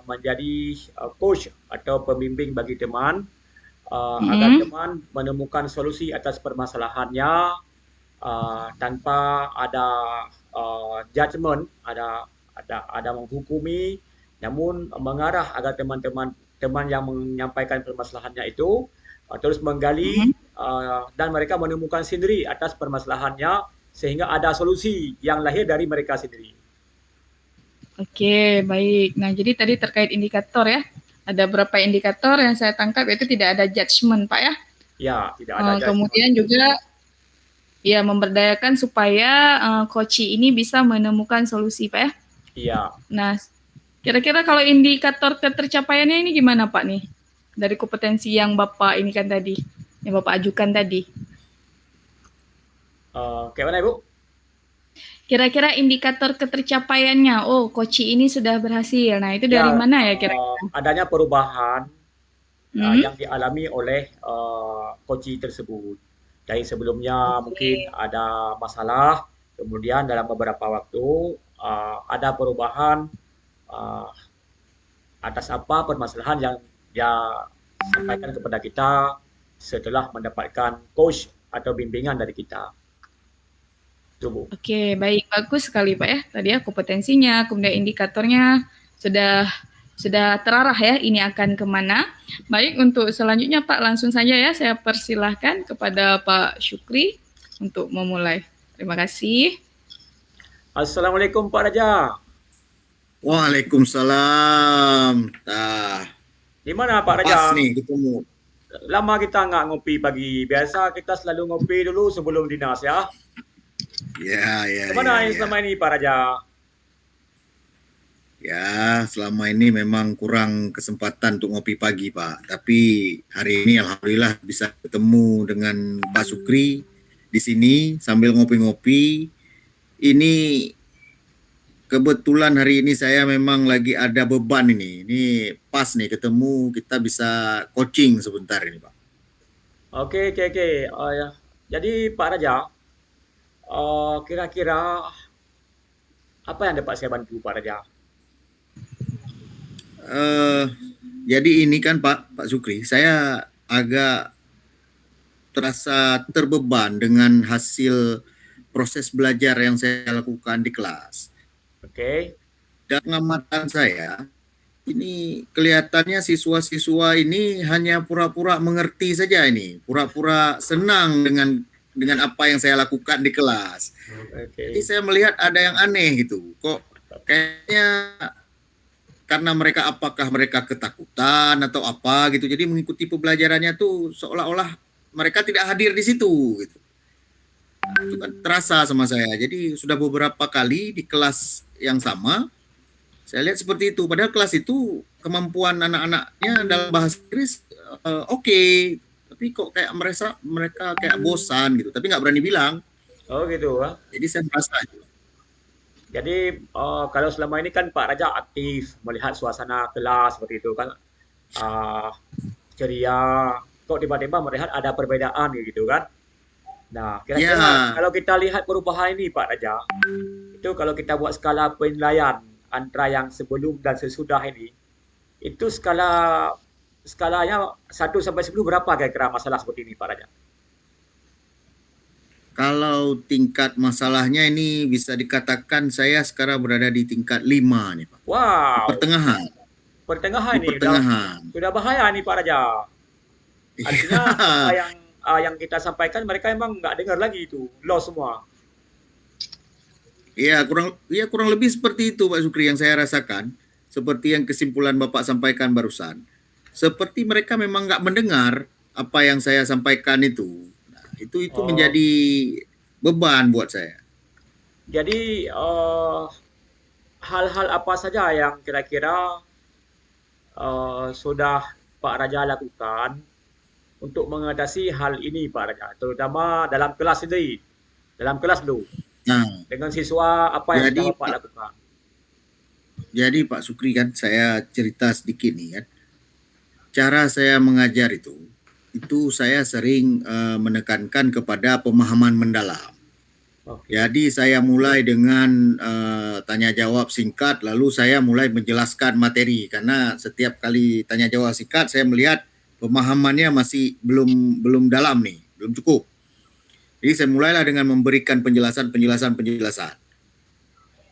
S3: menjadi coach atau pembimbing bagi teman agar teman menemukan solusi atas permasalahannya tanpa ada judgement, ada menghukumi, namun mengarah agar teman yang menyampaikan permasalahannya itu terus menggali dan mereka menemukan sendiri atas permasalahannya sehingga ada solusi yang lahir dari mereka sendiri.
S2: Oke, baik. Nah, jadi tadi terkait indikator ya. Ada beberapa indikator yang saya tangkap yaitu tidak ada judgement, Pak ya.
S3: Ya, tidak ada judgement.
S2: Kemudian juga ya memberdayakan supaya coachi ini bisa menemukan solusi, Pak ya.
S3: Iya.
S2: Nah, kira-kira kalau indikator ketercapaiannya ini gimana Pak nih? Dari kompetensi yang Bapak ini kan tadi, yang Bapak ajukan tadi.
S3: Kayak mana Ibu?
S2: Kira-kira indikator ketercapaiannya, oh coachi ini sudah berhasil. Nah, itu dari mana ya kira-kira?
S3: Adanya perubahan yang dialami oleh coachi tersebut. Dari sebelumnya mungkin ada masalah, kemudian dalam beberapa waktu ada perubahan atas apa permasalahan yang dia sampaikan kepada kita setelah mendapatkan coach atau bimbingan dari kita.
S2: Oke, baik, bagus sekali Pak ya. Tadi ya kompetensinya, kemudian indikatornya sudah terarah ya. Ini akan kemana? Baik, untuk selanjutnya Pak langsung saja ya. Saya persilahkan kepada Pak Syukri untuk memulai. Terima kasih.
S3: Assalamualaikum Pak Raja.
S1: Waalaikumsalam.
S3: Di mana Pak
S1: Pas
S3: Raja?
S1: nih ketemu.
S3: Lama kita nggak ngopi pagi. Biasa kita selalu ngopi dulu sebelum dinas ya.
S1: Ya, ya, ya,
S3: Gimana yang
S1: ya.
S3: selama ini Pak Raja?
S1: Ya, selama ini memang kurang kesempatan untuk ngopi pagi, Pak. Tapi hari ini alhamdulillah bisa ketemu dengan Pak Sukri di sini sambil ngopi-ngopi. Ini kebetulan hari ini saya memang lagi ada beban ini. Ini pas nih ketemu, kita bisa coaching sebentar ini, Pak.
S3: Oke, oke, oke. Ya. Jadi Pak Raja, kira-kira apa yang dapat saya bantu Pak Raja?
S1: Eh, jadi ini kan Pak Sukri, saya agak terasa terbeban dengan hasil proses belajar yang saya lakukan di kelas.
S3: Oke.
S1: Dan pengamatan saya, ini kelihatannya siswa-siswa ini hanya pura-pura mengerti saja ini, pura-pura senang dengan apa yang saya lakukan di kelas. Jadi
S3: Oke.
S1: saya melihat ada yang aneh gitu. Kok kayaknya karena mereka apakah mereka ketakutan atau apa gitu. Jadi mengikuti pembelajarannya tuh seolah-olah mereka tidak hadir di situ gitu. Nah, itu kan terasa sama saya. Jadi sudah beberapa kali di kelas yang sama saya lihat seperti itu. Padahal kelas itu kemampuan anak-anaknya dalam bahasa Inggris oke. Tapi kok kayak mereka kayak bosan gitu. Tapi nggak berani bilang.
S3: Oh gitu.
S1: Jadi saya merasa
S3: Jadi kalau selama ini kan Pak Raja aktif melihat suasana kelas seperti itu kan, uh, ceria. Kok tiba-tiba melihat ada perbedaan gitu kan? Nah, kira-kira
S1: ya,
S3: kalau kita lihat perubahan ini Pak Raja, itu kalau kita buat skala penilaian antara yang sebelum dan sesudah ini, itu skalanya 1 sampai 10 berapa kira-kira masalah seperti ini Pak Raja?
S1: kalau tingkat masalahnya ini bisa dikatakan saya sekarang berada di tingkat 5 nih Pak. Di
S3: Wow,
S1: pertengahan.
S3: pertengahan
S1: Di
S3: nih udah
S1: pertengahan.
S3: sudah bahaya nih Pak Raja. Artinya apa
S1: Iya.
S3: yang kita sampaikan mereka emang nggak dengar lagi itu, lost semua.
S1: Iya, kurang lebih seperti itu Pak Sukri yang saya rasakan. Seperti yang kesimpulan Bapak sampaikan barusan. Seperti mereka memang nggak mendengar apa yang saya sampaikan itu. Nah, itu
S3: Oh,
S1: menjadi beban buat saya.
S3: jadi hal-hal apa saja yang kira-kira sudah Pak Raja lakukan untuk mengatasi hal ini Pak Raja, terutama dalam kelas sendiri, dalam kelas dulu,
S1: Nah,
S3: dengan siswa apa yang sudah
S1: jadi
S3: Bapak lakukan?
S1: Pak Sukri kan saya cerita sedikit nih kan. Cara saya mengajar itu saya sering menekankan kepada pemahaman mendalam.
S3: Oke,
S1: Jadi saya mulai dengan tanya jawab singkat, lalu saya mulai menjelaskan materi karena setiap kali tanya jawab singkat saya melihat pemahamannya masih belum dalam nih, belum cukup. Jadi saya mulailah dengan memberikan penjelasan.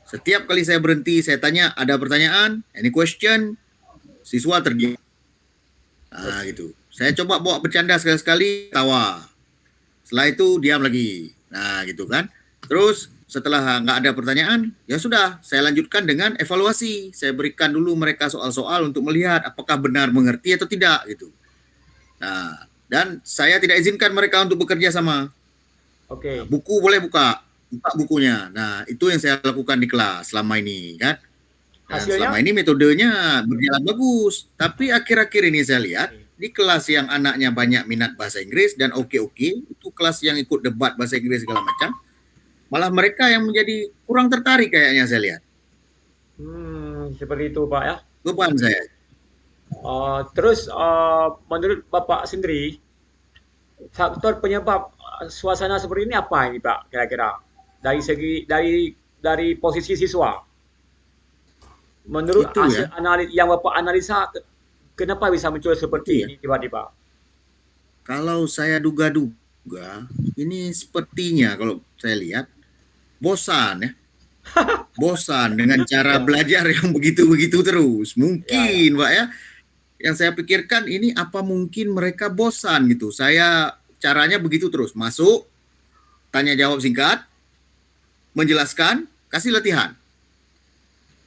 S1: Setiap kali saya berhenti, saya tanya, ada pertanyaan, any question, siswa terdiam. Nah,
S3: oke.
S1: gitu. Saya coba bawa bercanda sekali-sekali, tawa. Setelah itu diam lagi. Nah, gitu kan. Terus setelah nggak ada pertanyaan, ya sudah, saya lanjutkan dengan evaluasi. Saya berikan dulu mereka soal-soal untuk melihat apakah benar mengerti atau tidak, gitu. Nah, dan saya tidak izinkan mereka untuk bekerja sama. Nah,
S3: Oke.
S1: buku boleh buka bukunya. Nah, itu yang saya lakukan di kelas selama ini, kan. Nah, selama
S3: Hasilnya?
S1: ini metodenya berjalan bagus, tapi akhir-akhir ini saya lihat
S3: Oke.
S1: di kelas yang anaknya banyak minat bahasa Inggris dan oke-oke, itu kelas yang ikut debat bahasa Inggris segala macam, malah mereka yang menjadi kurang tertarik kayaknya saya lihat.
S3: Seperti itu Pak ya.
S1: Beban saya.
S3: Terus menurut Bapak sendiri, faktor penyebab suasana seperti ini apa ini Pak kira-kira? Dari posisi siswa. Menurut
S1: Itu
S3: hasil
S1: ya,
S3: yang Bapak analisa, kenapa bisa muncul
S1: itu
S3: seperti
S1: ya.
S3: ini tiba-tiba?
S1: Kalau saya duga-duga, ini sepertinya kalau saya lihat bosan ya. Bosan dengan cara
S3: Ya,
S1: belajar yang begitu-begitu terus.
S3: ya, ya.
S1: Mungkin, Pak ya. Yang saya pikirkan ini apa mungkin mereka bosan gitu. Saya caranya begitu terus. Masuk, tanya jawab singkat, menjelaskan, kasih latihan.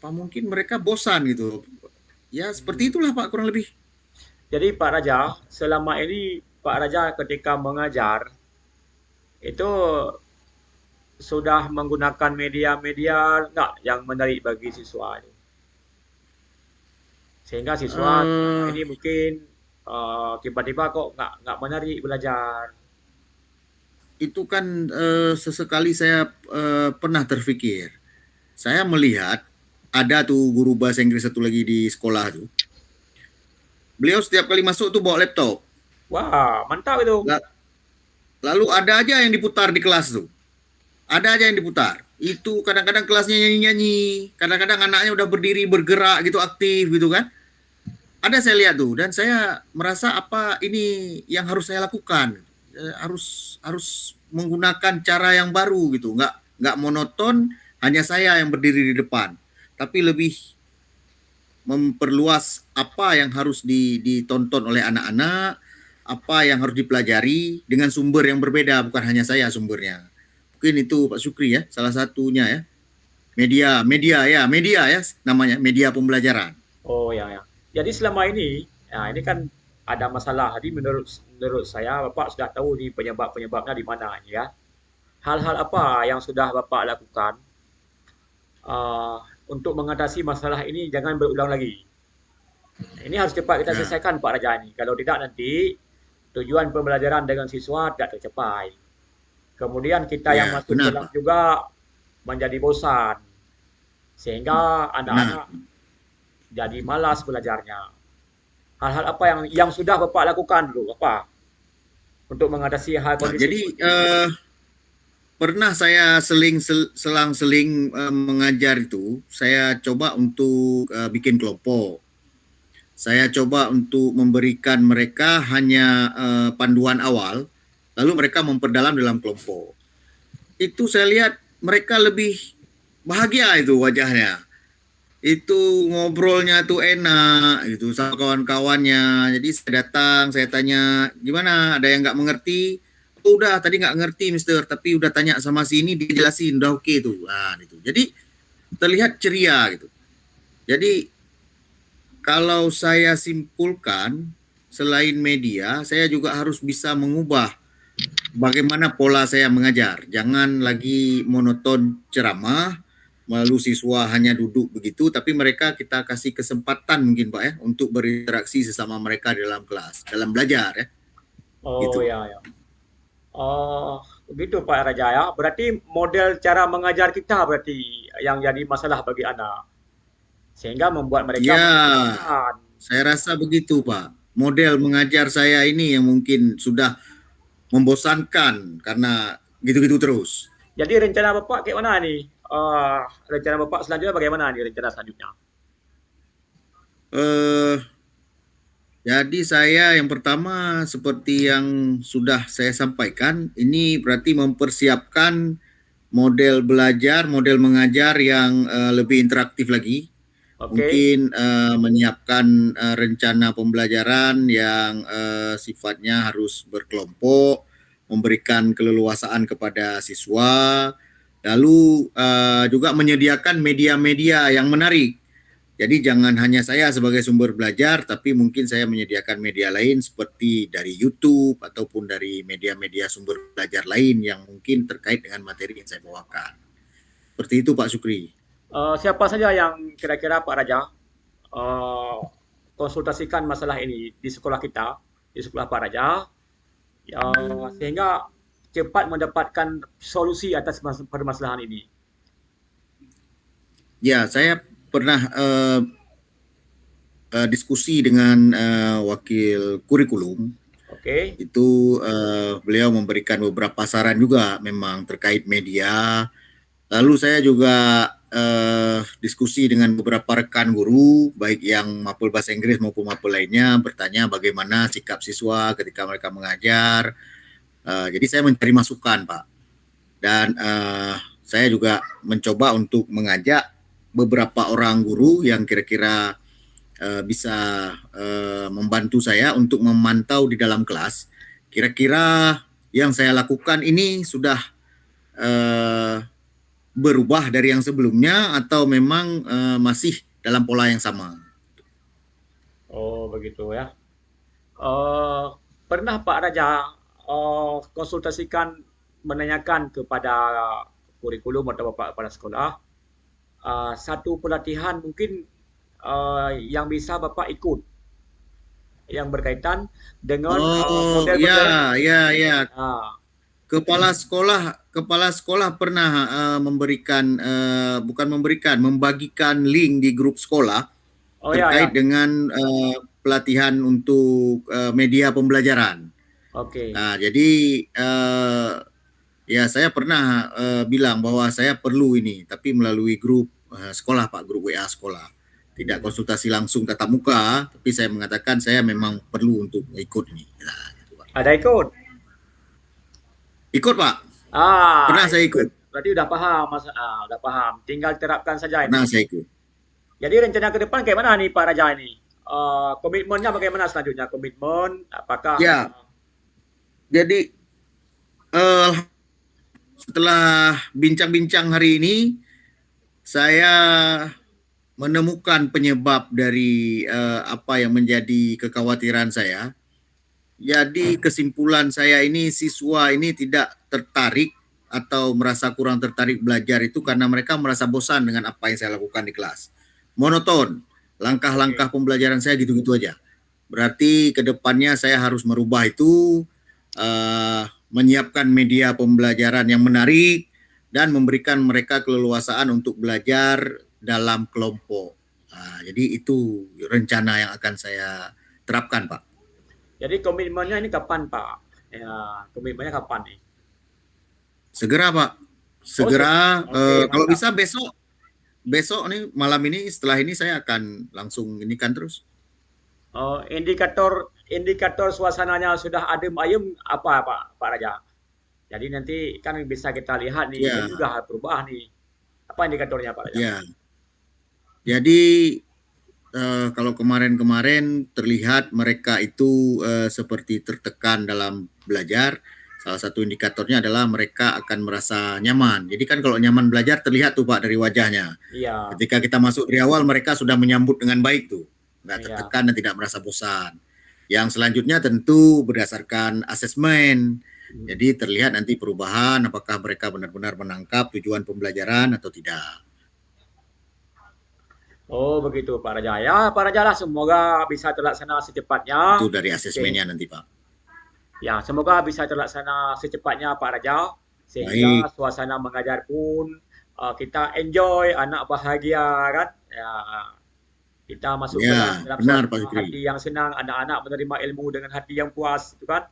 S1: Apa mungkin mereka bosan gitu. Ya seperti
S3: Hmm,
S1: itulah Pak kurang lebih.
S3: Jadi Pak Raja, selama ini Pak Raja ketika mengajar itu sudah menggunakan media-media enggak yang menarik bagi siswa ini? Sehingga siswa selama
S1: Eh,
S3: ini mungkin tiba-tiba kok nggak menarik belajar.
S1: itu kan sesekali saya pernah terpikir. Saya melihat ada tuh guru bahasa Inggris satu lagi di sekolah tuh. Beliau setiap kali masuk tuh bawa laptop.
S3: Wah, mantap itu.
S1: Lalu ada aja yang diputar di kelas tuh. Ada aja yang diputar. Itu kadang-kadang kelasnya nyanyi-nyanyi, kadang-kadang anaknya udah berdiri bergerak gitu aktif gitu kan. Ada saya lihat tuh dan saya merasa apa ini yang harus saya lakukan. Harus harus menggunakan cara yang baru gitu. Nggak monoton hanya saya yang berdiri di depan. Tapi lebih memperluas apa yang harus ditonton oleh anak-anak, apa yang harus dipelajari dengan sumber yang berbeda, bukan hanya saya sumbernya. Mungkin itu Pak Sukri ya, salah satunya ya. Media ya namanya, media pembelajaran.
S3: Oh ya ya. Jadi selama ini, ya ini kan ada masalah. Jadi menurut saya Bapak sudah tahu nih penyebabnya di mana ini ya. Hal-hal apa yang sudah Bapak lakukan uh, untuk mengatasi masalah ini jangan berulang lagi. Ini harus cepat kita
S1: Ya,
S3: selesaikan Pak Raja ini. Kalau tidak nanti tujuan pembelajaran dengan siswa tidak tercapai. Kemudian kita yang
S1: ya
S3: masuk
S1: benar
S3: kelas
S1: Pak,
S3: juga menjadi bosan sehingga
S1: benar.
S3: anak-anak jadi malas belajarnya. Hal-hal apa yang sudah Bapak lakukan dulu apa untuk mengatasi hal
S1: Nah,
S3: kondisi
S1: jadi
S3: seperti ini?
S1: pernah saya selang-seling mengajar itu, saya coba untuk bikin kelompok. Saya coba untuk memberikan mereka hanya panduan awal, lalu mereka memperdalam dalam kelompok. Itu saya lihat mereka lebih bahagia itu wajahnya. Itu ngobrolnya tuh enak gitu sama kawan-kawannya. Jadi saya datang, saya tanya, gimana? Ada yang nggak mengerti? Oh, udah tadi nggak ngerti, Mister. Tapi udah tanya sama sini, dijelasin, udah oke tuh. Nah, itu. Jadi terlihat ceria gitu. Jadi kalau saya simpulkan, selain media, saya juga harus bisa mengubah bagaimana pola saya mengajar. Jangan lagi monoton ceramah, lalu siswa hanya duduk begitu, tapi mereka kita kasih kesempatan mungkin Pak ya, untuk berinteraksi sesama mereka di dalam kelas, dalam belajar ya,
S3: Oh
S1: gitu.
S3: ya ya. Oh, begitu Pak Raja ya. Berarti model cara mengajar kita berarti yang jadi masalah bagi anak. Sehingga membuat mereka
S1: Ya,
S3: merasa bosan.
S1: saya rasa begitu Pak. Model mengajar saya ini yang mungkin sudah membosankan karena gitu-gitu terus.
S3: Jadi rencana Bapak kayak mana nih? Rencana Bapak selanjutnya bagaimana nih rencana selanjutnya?
S1: Eh Jadi saya yang pertama seperti yang sudah saya sampaikan, ini berarti mempersiapkan model belajar, model mengajar yang lebih interaktif lagi.
S3: Oke.
S1: Mungkin menyiapkan rencana pembelajaran yang sifatnya harus berkelompok, memberikan keleluasaan kepada siswa, lalu juga menyediakan media-media yang menarik. Jadi jangan hanya saya sebagai sumber belajar, tapi mungkin saya menyediakan media lain seperti dari YouTube ataupun dari media-media sumber belajar lain yang mungkin terkait dengan materi yang saya bawakan. Seperti itu Pak Sukri.
S3: Siapa saja yang kira-kira Pak Raja eh, konsultasikan masalah ini di sekolah kita, di sekolah Pak Raja, ya, sehingga cepat mendapatkan solusi atas permasalahan ini.
S1: Ya, saya pernah diskusi dengan wakil kurikulum.
S3: Oke.
S1: Itu beliau memberikan beberapa saran juga memang terkait media. Lalu saya juga diskusi dengan beberapa rekan guru, baik yang mapel bahasa Inggris maupun mapel lainnya, bertanya bagaimana sikap siswa ketika mereka mengajar. Jadi saya mencari masukan, Pak. Dan saya juga mencoba untuk mengajak beberapa orang guru yang kira-kira bisa membantu saya untuk memantau di dalam kelas. Kira-kira yang saya lakukan ini sudah uh, berubah dari yang sebelumnya atau memang masih dalam pola yang sama?
S3: Oh, begitu ya. Eh, Pernah Pak Raja konsultasikan menanyakan kepada kurikulum atau Bapak kepala sekolah satu pelatihan mungkin yang bisa Bapak ikut yang berkaitan dengan
S1: Oh,
S3: model pembelajaran
S1: ya,
S3: ini.
S1: ya, ya.
S3: Ah,
S1: Kepala sekolah pernah memberikan, bukan memberikan, membagikan link di grup sekolah
S3: oh ya
S1: terkait
S3: ya,
S1: dengan pelatihan untuk media pembelajaran.
S3: oke.
S1: Nah, jadi ya saya pernah bilang bahwa saya perlu ini, tapi melalui grup sekolah Pak, grup WA sekolah. Tidak
S3: Hmm.
S1: konsultasi langsung tatap muka, tapi saya mengatakan saya memang perlu untuk ikut ini. Nah, gitu, Pak.
S3: Ada ikut?
S1: Ikut Pak, pernah saya
S3: Ini
S1: ikut,
S3: berarti udah paham Mas. Udah paham. Tinggal terapkan saja
S1: pernah
S3: ini.
S1: saya ikut.
S3: Jadi rencana ke depan kayak mana nih Pak Raja ini? Komitmennya bagaimana selanjutnya? Komitmen apakah
S1: Ya, jadi eh, setelah bincang-bincang hari ini, saya menemukan penyebab dari apa yang menjadi kekhawatiran saya. Jadi kesimpulan saya ini, siswa ini tidak tertarik atau merasa kurang tertarik belajar itu karena mereka merasa bosan dengan apa yang saya lakukan di kelas. Monoton,
S3: oke.
S1: langkah-langkah pembelajaran saya gitu-gitu aja. Berarti kedepannya saya harus merubah itu, menyiapkan media pembelajaran yang menarik dan memberikan mereka keleluasaan untuk belajar dalam kelompok. Jadi itu rencana yang akan saya terapkan, Pak.
S3: Jadi komitmennya ini kapan Pak? Ya, komitmennya kapan nih?
S1: Segera, Pak.
S3: Oh,
S1: Segera,
S3: oke,
S1: kalau
S3: mantap.
S1: bisa besok, besok nih malam ini, setelah ini saya akan langsung ini kan terus.
S3: Indikator indikator suasananya sudah adem ayem apa Pak Raja? Jadi nanti kan bisa kita lihat nih,
S1: Ya,
S3: ini udah berubah nih. Apa indikatornya Pak Raja?
S1: ya. Jadi kalau kemarin-kemarin terlihat mereka itu seperti tertekan dalam belajar. Salah satu indikatornya adalah mereka akan merasa nyaman. Jadi kan kalau nyaman belajar terlihat tuh Pak dari wajahnya.
S3: Iya,
S1: Ketika kita masuk dari awal mereka sudah menyambut dengan baik tuh. Nggak
S3: iya.
S1: tertekan dan tidak merasa bosan. Yang selanjutnya tentu berdasarkan asesmen.
S3: Hmm.
S1: Jadi terlihat nanti perubahan apakah mereka benar-benar menangkap tujuan pembelajaran atau tidak.
S3: Oh begitu Pak Raja. Ya Pak Raja lah semoga bisa terlaksana secepatnya.
S1: Itu dari
S3: Oke.
S1: asesmennya nanti Pak.
S3: Ya semoga bisa terlaksana secepatnya Pak Raja. Sehingga
S1: Baik,
S3: suasana mengajar pun kita enjoy, anak bahagia kan. Ya, kita masuk kelas
S1: ya
S3: dalam
S1: benar Pak
S3: suasana
S1: Sukri.
S3: hati yang senang, anak-anak menerima ilmu dengan hati yang puas, itu kan.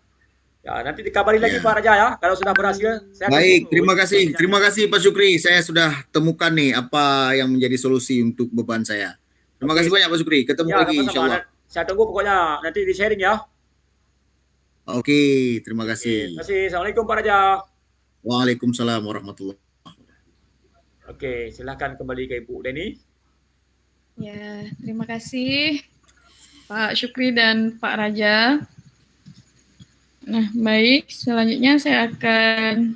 S3: Ya, nanti dikabari lagi
S1: Ya.
S3: Pak Raja ya. Kalau sudah berhasil, saya
S1: Baik,
S3: tunggu
S1: terima kasih.
S3: informasinya nih.
S1: Terima kasih Pak Sukri. Saya sudah temukan nih apa yang menjadi solusi untuk beban saya. Terima
S3: Oke,
S1: kasih banyak Pak Sukri. Ketemu
S3: ya
S1: lagi insya
S3: sama-sama.
S1: Allah.
S3: Saya tunggu pokoknya nanti di sharing ya.
S1: Oke, terima
S3: Oke, terima
S1: kasih.
S3: kasih. Assalamualaikum Pak Raja.
S1: Waalaikumsalam warahmatullahi wabarakatuh.
S3: Oke, silahkan kembali ke Ibu Deni.
S2: Ya, terima kasih Pak Syukri dan Pak Raja. Nah, baik. Selanjutnya saya akan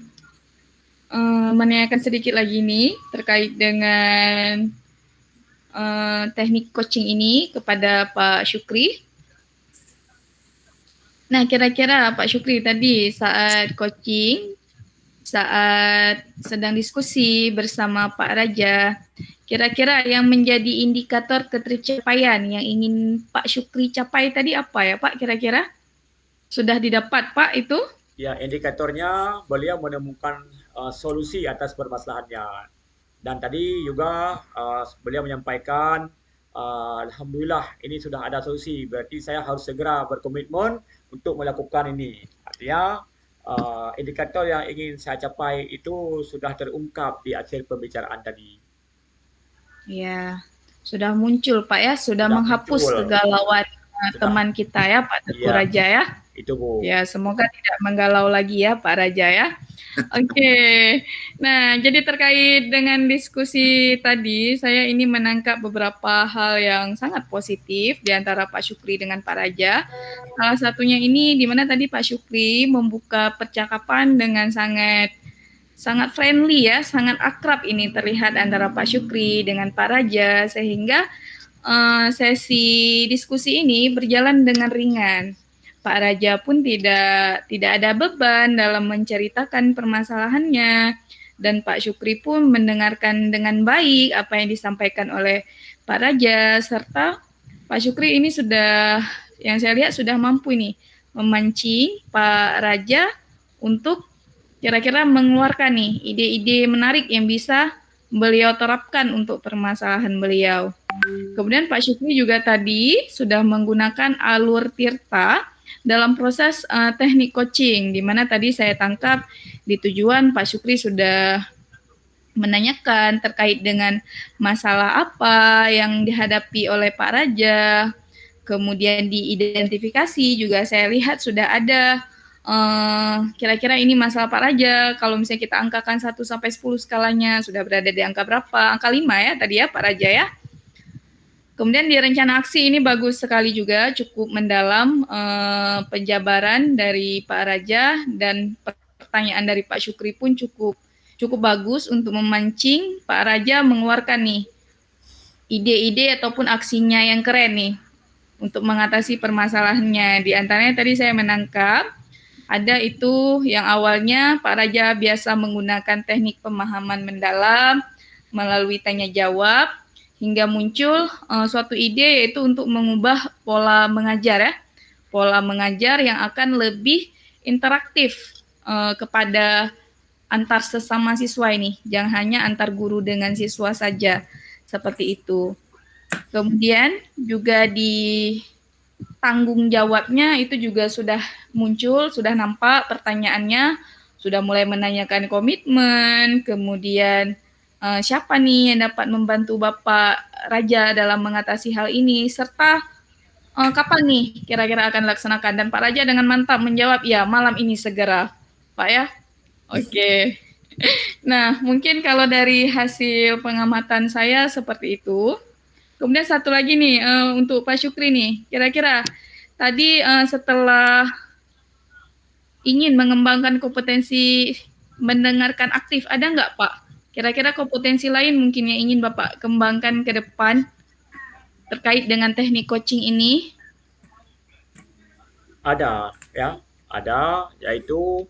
S2: menanyakan sedikit lagi nih terkait dengan teknik coaching ini kepada Pak Syukri. Nah, kira-kira Pak Syukri tadi saat coaching, saat sedang diskusi bersama Pak Raja, kira-kira yang menjadi indikator ketercapaian yang ingin Pak Syukri capai tadi apa ya Pak kira-kira? Sudah didapat Pak itu?
S3: Ya, indikatornya beliau menemukan solusi atas permasalahannya. Dan tadi juga beliau menyampaikan, Alhamdulillah ini sudah ada solusi. Berarti saya harus segera berkomitmen untuk melakukan ini. Artinya indikator yang ingin saya capai itu sudah terungkap di akhir pembicaraan tadi.
S2: Ya, sudah muncul Pak ya, sudah
S3: Sudah
S2: menghapus
S3: muncul,
S2: kegalauan
S3: sudah.
S2: teman kita ya Pak Teguh
S3: Iya,
S2: Raja ya.
S3: itu Bu.
S2: Ya, semoga tidak menggalau lagi ya Pak Raja ya. Oke. Nah, jadi terkait dengan diskusi tadi, saya ini menangkap beberapa hal yang sangat positif di antara Pak Syukri dengan Pak Raja. Salah satunya ini di mana tadi Pak Syukri membuka percakapan dengan sangat friendly ya, sangat akrab ini terlihat antara Pak Syukri dengan Pak Raja sehingga sesi diskusi ini berjalan dengan ringan. Pak Raja pun tidak ada beban dalam menceritakan permasalahannya, dan Pak Syukri pun mendengarkan dengan baik apa yang disampaikan oleh Pak Raja, serta Pak Syukri ini sudah, yang saya lihat sudah mampu nih memancing Pak Raja untuk kira-kira mengeluarkan nih ide-ide menarik yang bisa beliau terapkan untuk permasalahan beliau. Kemudian Pak Syukri juga tadi sudah menggunakan alur tirta dalam proses teknik coaching, di mana tadi saya tangkap di tujuan Pak Syukri sudah menanyakan terkait dengan masalah apa yang dihadapi oleh Pak Raja. Kemudian diidentifikasi juga saya lihat sudah ada kira-kira ini masalah Pak Raja. Kalau misalnya kita angkakan 1 sampai 10 skalanya sudah berada di angka berapa? Angka 5 ya tadi ya Pak Raja ya. Kemudian di rencana aksi ini bagus sekali juga, cukup mendalam penjabaran dari Pak Raja, dan pertanyaan dari Pak Syukri pun cukup bagus untuk memancing Pak Raja mengeluarkan nih ide-ide ataupun aksinya yang keren nih untuk mengatasi permasalahannya. Di antaranya tadi saya menangkap ada itu yang awalnya Pak Raja biasa menggunakan teknik pemahaman mendalam melalui tanya jawab, hingga muncul suatu ide yaitu untuk mengubah pola mengajar ya. Pola mengajar yang akan lebih interaktif kepada antar sesama siswa ini. Jangan hanya antar guru dengan siswa saja. Seperti itu. Kemudian juga di tanggung jawabnya itu juga sudah muncul, sudah nampak pertanyaannya, sudah mulai menanyakan komitmen, kemudian siapa nih yang dapat membantu Bapak Raja dalam mengatasi hal ini, serta kapan nih kira-kira akan dilaksanakan. Dan Pak Raja dengan mantap menjawab, ya malam ini segera, Pak ya. Oke. Nah, mungkin kalau dari hasil pengamatan saya seperti itu. Kemudian satu lagi nih, untuk Pak Syukri nih, kira-kira tadi setelah ingin mengembangkan kompetensi mendengarkan aktif, ada nggak Pak? Kira-kira kompetensi lain mungkin yang ingin Bapak kembangkan ke depan terkait dengan teknik coaching ini?
S3: Ada, ya, ada, yaitu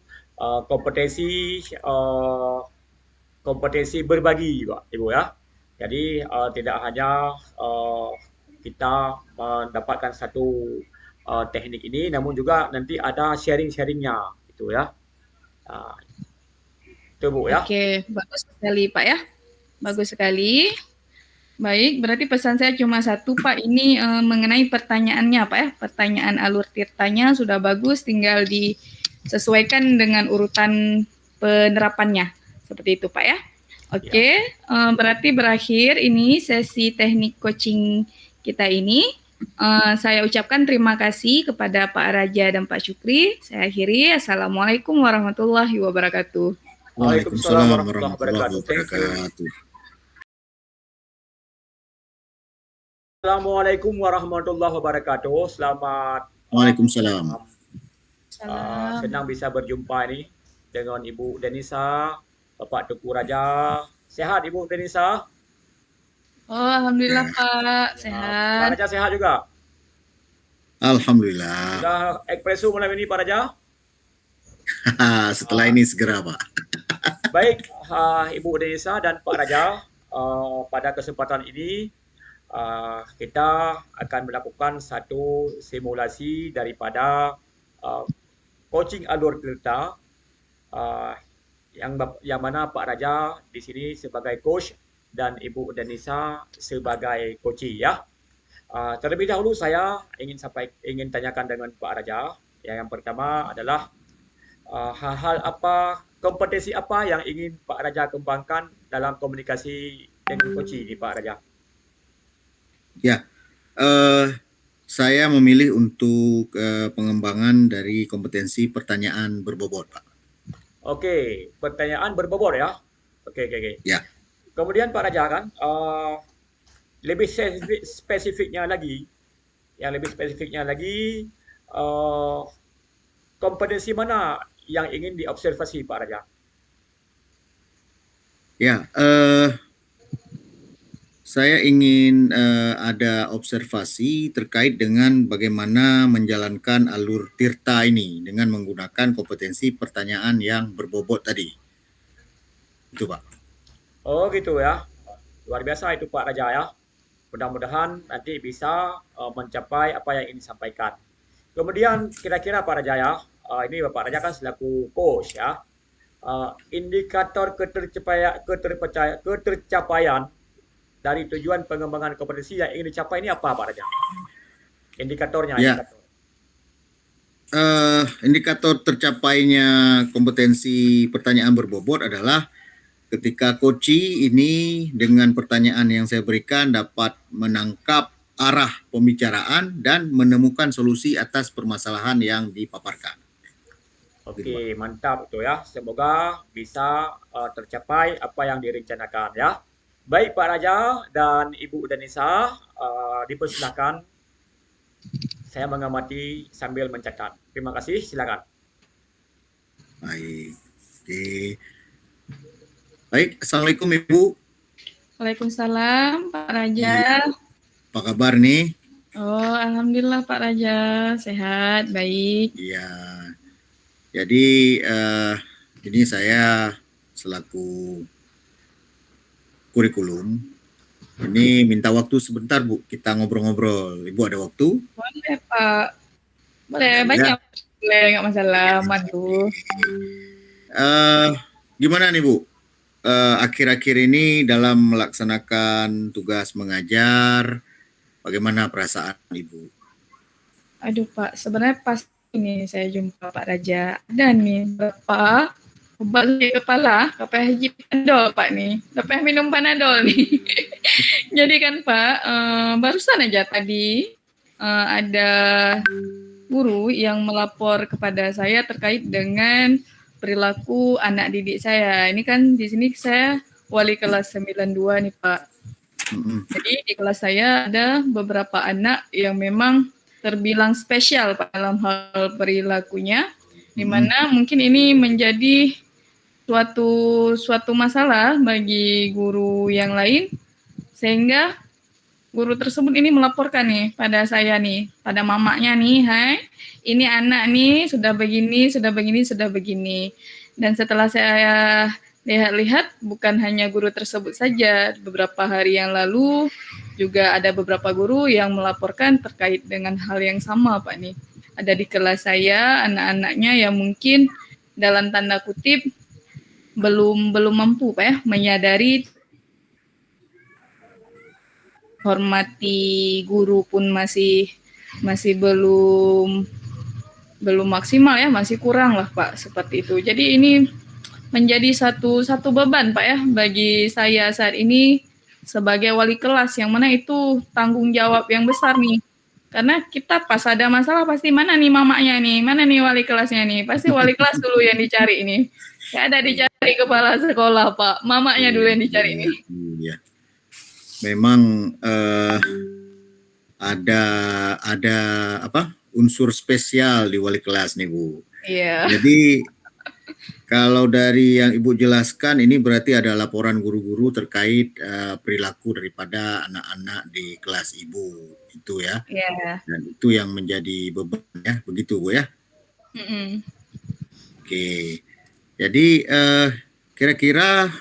S3: kompetensi berbagi, Pak, Ibu ya. Jadi tidak hanya kita mendapatkan satu teknik ini, namun juga nanti ada sharing-sharingnya, gitu ya. Itu Bu ya.
S2: Oke, bagus sekali Pak ya. Bagus sekali. Baik, berarti pesan saya cuma satu Pak, ini mengenai pertanyaannya Pak ya. Pertanyaan alur tirtanya sudah bagus, tinggal disesuaikan dengan urutan penerapannya. Seperti itu Pak ya. Oke, berarti berakhir ini sesi teknik coaching kita ini. Saya ucapkan terima kasih kepada Pak Raja dan Pak Syukri. Saya akhiri. Assalamualaikum warahmatullahi wabarakatuh.
S1: Waalaikumsalam warahmatullahi wabarakatuh.
S3: Assalamualaikum warahmatullahi wabarakatuh. Selamat.
S1: Waalaikumsalam.
S3: Senang bisa berjumpa ini dengan Ibu Denisa, Bapak Teguh Raja. Sehat Ibu Denisa?
S2: Oh, alhamdulillah Pak, sehat.
S3: Pak Raja sehat juga?
S1: Alhamdulillah.
S3: Sudah ekspreso malam ini Pak Raja?
S1: Setelah ini segera Pak.
S3: Baik, Ibu Denisa dan Pak Raja, pada kesempatan ini kita akan melakukan satu simulasi daripada coaching alur tirta yang mana Pak Raja di sini sebagai coach dan Ibu Denisa sebagai coachee ya. Terlebih dahulu saya ingin tanyakan dengan Pak Raja. Yang pertama adalah hal-hal apa, kompetensi apa yang ingin Pak Raja kembangkan dalam komunikasi dengan coachee ini Pak Raja?
S1: Ya, saya memilih untuk pengembangan dari kompetensi pertanyaan berbobot, Pak.
S3: Oke, pertanyaan berbobot ya. Oke.
S1: Ya.
S3: Kemudian Pak Raja kan, lebih spesifiknya lagi, kompetensi mana yang ingin diobservasi Pak Raja?
S1: Ya, saya ingin ada observasi terkait dengan bagaimana menjalankan alur Tirta ini dengan menggunakan kompetensi pertanyaan yang berbobot tadi. Itu Pak.
S3: Oh gitu ya. Luar biasa itu Pak Raja ya. Mudah-mudahan nanti bisa mencapai apa yang ingin disampaikan. Kemudian kira-kira Pak Raja ya, ini Bapak Raja kan selaku coach ya. Indikator ketercapaian dari tujuan pengembangan kompetensi yang ingin dicapai ini apa Pak Raja? Indikatornya.
S1: Ya. Indikator tercapainya kompetensi pertanyaan berbobot adalah ketika coachi ini dengan pertanyaan yang saya berikan dapat menangkap arah pembicaraan dan menemukan solusi atas permasalahan yang dipaparkan.
S3: Oke, mantap itu ya. Semoga bisa tercapai apa yang direncanakan ya. Baik Pak Raja dan Ibu Danisa, dipersilakan. Saya mengamati sambil mencatat. Terima kasih, silakan.
S1: Baik. Oke. Baik, Assalamualaikum Ibu.
S2: Waalaikumsalam Pak Raja.
S1: Apa kabar nih?
S2: Oh, alhamdulillah Pak Raja, sehat, baik.
S1: Iya. Jadi ini saya selaku kurikulum ini minta waktu sebentar Bu, kita ngobrol-ngobrol. Ibu ada waktu?
S2: Boleh Pak, boleh banyak, boleh nggak masalah, mantu.
S1: Gimana nih Bu? Akhir-akhir ini dalam melaksanakan tugas mengajar, bagaimana perasaan Ibu?
S2: Aduh Pak, sebenarnya pas ini saya jumpa Pak Raja, ada nih berapa obat di kepala, haji Panadol Pak nih, lepas minum Panadol nih. Jadi kan Pak, barusan aja tadi ada guru yang melapor kepada saya terkait dengan perilaku anak didik saya. Ini kan di sini saya wali kelas 92 nih Pak. Jadi di kelas saya ada beberapa anak yang memang terbilang spesial Pak dalam hal perilakunya, di mana mungkin ini menjadi suatu masalah bagi guru yang lain, sehingga guru tersebut ini melaporkan nih pada saya nih, pada mamanya nih, hai, ini anak nih sudah begini. Dan setelah saya lihat-lihat, bukan hanya guru tersebut saja, beberapa hari yang lalu juga ada beberapa guru yang melaporkan terkait dengan hal yang sama Pak nih. Ada di kelas saya anak-anaknya yang mungkin dalam tanda kutip belum mampu Pak ya menyadari, hormati guru pun masih belum maksimal ya, masih kurang lah Pak, seperti itu. Jadi ini menjadi satu beban Pak ya bagi saya saat ini sebagai wali kelas, yang mana itu tanggung jawab yang besar nih. Karena kita pas ada masalah pasti mana nih mamanya nih, mana nih wali kelasnya nih, pasti wali kelas dulu yang dicari ini. Gak ada dicari kepala sekolah Pak, mamanya dulu yang dicari nih.
S1: Iya. Memang ada apa unsur spesial di wali kelas nih Bu.
S2: Iya.
S1: Jadi kalau dari yang Ibu jelaskan ini berarti ada laporan guru-guru terkait perilaku daripada anak-anak di kelas Ibu itu ya.
S2: Iya.
S1: Dan itu yang menjadi beban ya, begitu Bu ya. Oke. Jadi kira-kira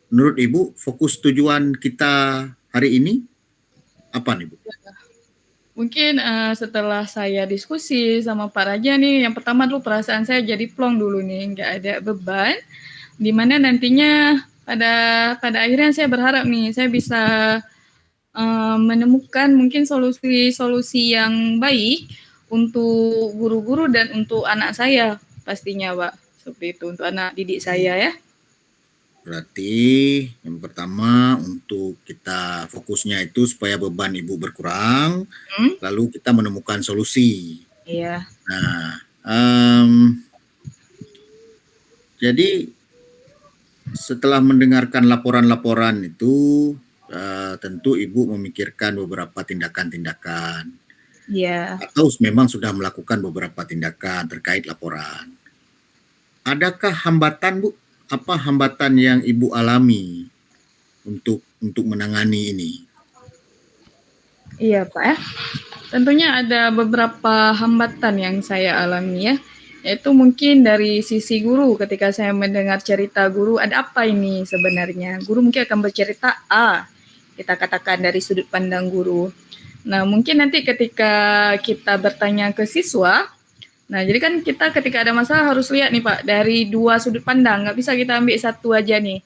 S1: menurut Ibu fokus tujuan kita hari ini apa nih Bu?
S2: Mungkin setelah saya diskusi sama Pak Raja nih, yang pertama dulu perasaan saya jadi plong dulu nih, nggak ada beban. Dimana nantinya pada akhirnya saya berharap nih, saya bisa menemukan mungkin solusi yang baik untuk guru-guru dan untuk anak saya pastinya Pak. Seperti itu untuk anak didik saya ya.
S1: Berarti yang pertama untuk kita fokusnya itu supaya beban Ibu berkurang, lalu kita menemukan solusi.
S2: Iya.
S1: Nah, jadi setelah mendengarkan laporan-laporan itu, tentu Ibu memikirkan beberapa tindakan-tindakan.
S2: Iya.
S1: Atau memang sudah melakukan beberapa tindakan terkait laporan. Adakah hambatan Bu? Apa hambatan yang Ibu alami untuk untuk menangani ini?
S2: Iya Pak ya. Tentunya ada beberapa hambatan yang saya alami ya, yaitu mungkin dari sisi guru ketika saya mendengar cerita guru, ada apa ini sebenarnya? Guru mungkin akan bercerita A, kita katakan dari sudut pandang guru. Nah, mungkin nanti ketika kita bertanya ke siswa, nah jadi kan kita ketika ada masalah harus lihat nih Pak, dari dua sudut pandang, nggak bisa kita ambil satu aja nih.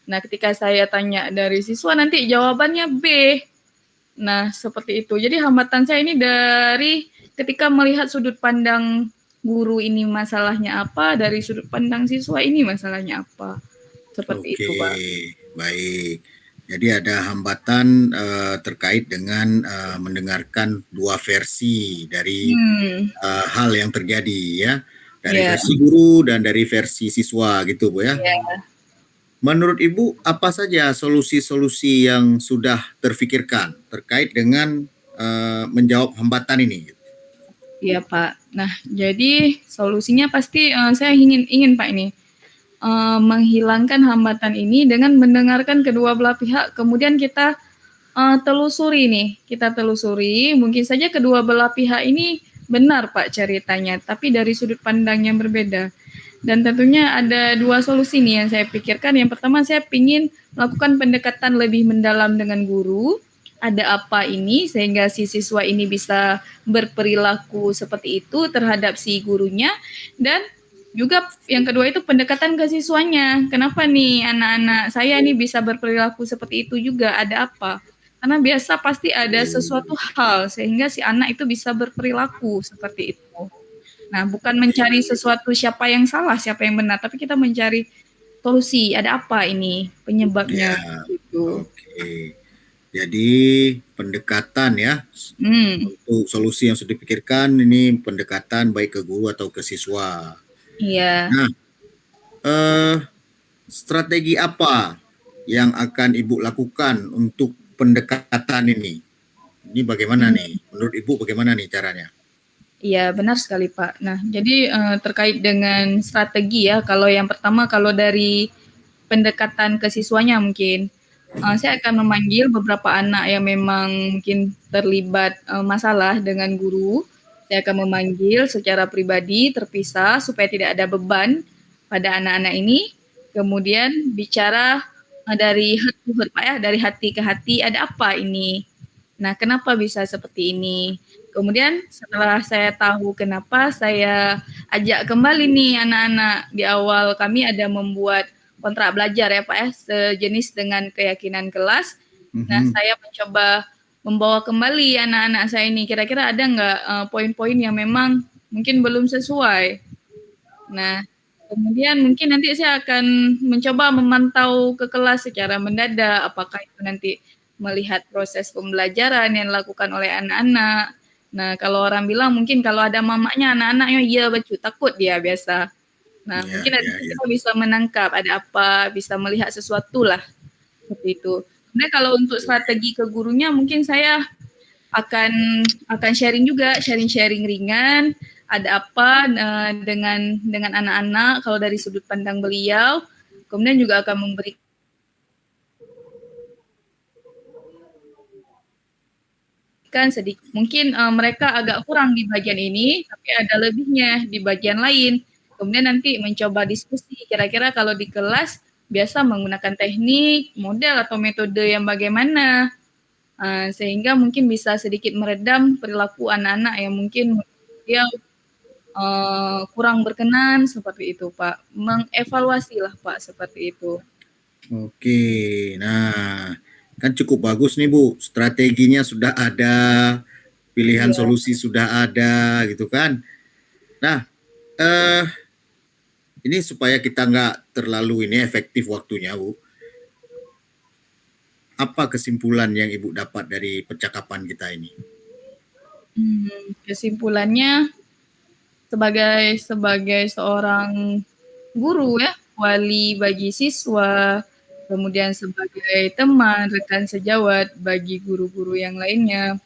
S2: Nah, ketika saya tanya dari siswa nanti jawabannya B. Nah, seperti itu. Jadi hambatan saya ini dari ketika melihat sudut pandang guru ini masalahnya apa, dari sudut pandang siswa ini masalahnya apa. Seperti itu, Pak.
S1: Baik. Jadi ada hambatan terkait dengan mendengarkan dua versi dari hal yang terjadi ya. Dari versi guru dan dari versi siswa gitu Bu ya. Menurut Ibu, apa saja solusi-solusi yang sudah terfikirkan terkait dengan menjawab hambatan ini?
S2: Iya Pak. Nah, jadi solusinya pasti saya ingin Pak ini menghilangkan hambatan ini dengan mendengarkan kedua belah pihak. Kemudian kita telusuri nih, mungkin saja kedua belah pihak ini benar Pak ceritanya, tapi dari sudut pandang yang berbeda. Dan tentunya ada dua solusi nih yang saya pikirkan. Yang pertama saya ingin melakukan pendekatan lebih mendalam dengan guru. Ada apa ini sehingga si siswa ini bisa berperilaku seperti itu terhadap si gurunya. Dan juga yang kedua itu pendekatan ke siswanya. Kenapa nih anak-anak saya ini bisa berperilaku seperti itu juga? Ada apa? Karena biasa pasti ada sesuatu hal sehingga si anak itu bisa berperilaku seperti itu. Nah, bukan mencari sesuatu siapa yang salah, siapa yang benar, tapi kita mencari solusi. Ada apa ini penyebabnya? Gitu.
S1: Oke. Jadi pendekatan ya untuk solusi yang sudah dipikirkan ini pendekatan baik ke guru atau ke siswa.
S2: Iya.
S1: Nah, strategi apa yang akan Ibu lakukan untuk pendekatan ini? Ini bagaimana nih? Menurut Ibu bagaimana nih caranya?
S2: Iya, benar sekali Pak. Nah, jadi terkait dengan strategi ya, kalau yang pertama kalau dari pendekatan ke siswanya mungkin, saya akan memanggil beberapa anak yang memang mungkin terlibat masalah dengan guru. Saya akan memanggil secara pribadi terpisah supaya tidak ada beban pada anak-anak ini. Kemudian bicara dari heart to heart Pak ya, dari hati ke hati, ada apa ini? Nah, kenapa bisa seperti ini? Kemudian setelah saya tahu kenapa, saya ajak kembali nih anak-anak. Di awal kami ada membuat kontrak belajar ya Pak ya, sejenis dengan keyakinan kelas. Nah, saya mencoba membawa kembali anak-anak saya ini. Kira-kira ada nggak poin-poin yang memang mungkin belum sesuai. Nah, kemudian mungkin nanti saya akan mencoba memantau ke kelas secara mendadak, apakah itu nanti melihat proses pembelajaran yang dilakukan oleh anak-anak. Nah, kalau orang bilang mungkin kalau ada mamanya anak-anaknya iya bacu, takut dia biasa. Nah, mungkin nanti kita bisa menangkap ada apa, bisa melihat sesuatu lah seperti itu. Kemudian kalau untuk strategi ke gurunya mungkin saya akan sharing juga, sharing ringan, ada apa dengan anak-anak kalau dari sudut pandang beliau. Kemudian juga akan memberi sedikit. Mungkin mereka agak kurang di bagian ini, tapi ada lebihnya di bagian lain. Kemudian nanti mencoba diskusi, kira-kira kalau di kelas biasa menggunakan teknik, model, atau metode yang bagaimana. Sehingga mungkin bisa sedikit meredam perilaku anak-anak yang mungkin dia kurang berkenan, seperti itu Pak. Mengevaluasi lah Pak, seperti itu.
S1: Oke, nah kan cukup bagus nih Bu, strateginya sudah ada, pilihan solusi sudah ada gitu kan. Nah, ini supaya kita nggak terlalu ini efektif waktunya Bu. Apa kesimpulan yang Ibu dapat dari percakapan kita ini?
S2: Kesimpulannya sebagai seorang guru ya, wali bagi siswa, kemudian sebagai teman, rekan sejawat bagi guru-guru yang lainnya.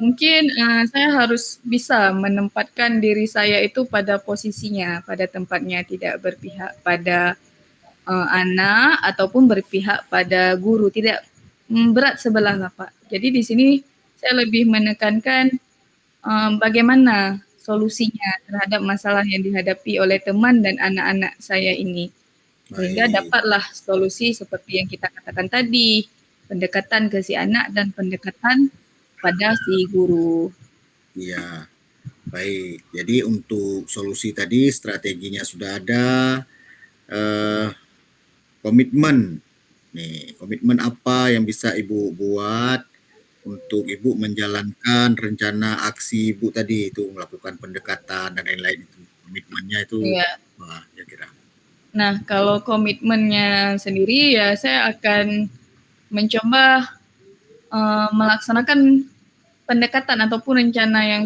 S2: Mungkin saya harus bisa menempatkan diri saya itu pada posisinya, pada tempatnya, tidak berpihak pada anak ataupun berpihak pada guru, tidak berat sebelah lah Pak. Jadi di sini saya lebih menekankan bagaimana solusinya terhadap masalah yang dihadapi oleh teman dan anak-anak saya ini. Sehingga
S1: Baik.
S2: dapatlah solusi seperti yang kita katakan tadi, pendekatan ke si anak dan pendekatan pada si guru.
S1: Iya. Baik. Jadi untuk solusi tadi strateginya sudah ada, komitmen. Nih, komitmen apa yang bisa Ibu buat untuk Ibu menjalankan rencana aksi Ibu tadi itu, melakukan pendekatan dan lain-lain itu. Komitmennya itu
S2: Iya.
S1: apa kira-kira?
S2: Nah, kalau komitmennya sendiri ya saya akan mencoba melaksanakan pendekatan ataupun rencana yang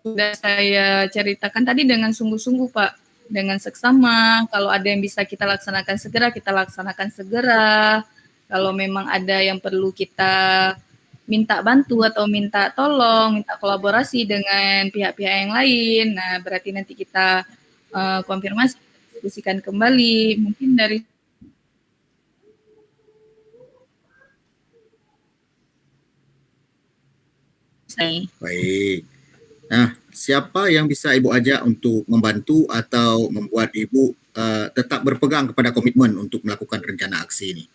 S2: sudah saya ceritakan tadi dengan sungguh-sungguh Pak, dengan seksama. Kalau ada yang bisa kita laksanakan segera, kita laksanakan segera. Kalau memang ada yang perlu kita minta bantu atau minta tolong, minta kolaborasi dengan pihak-pihak yang lain, nah berarti nanti kita konfirmasi, diskusikan kembali. Mungkin dari saya.
S1: Baik. Nah, siapa yang bisa Ibu ajak untuk membantu atau membuat Ibu tetap berpegang kepada komitmen untuk melakukan rencana aksi ini?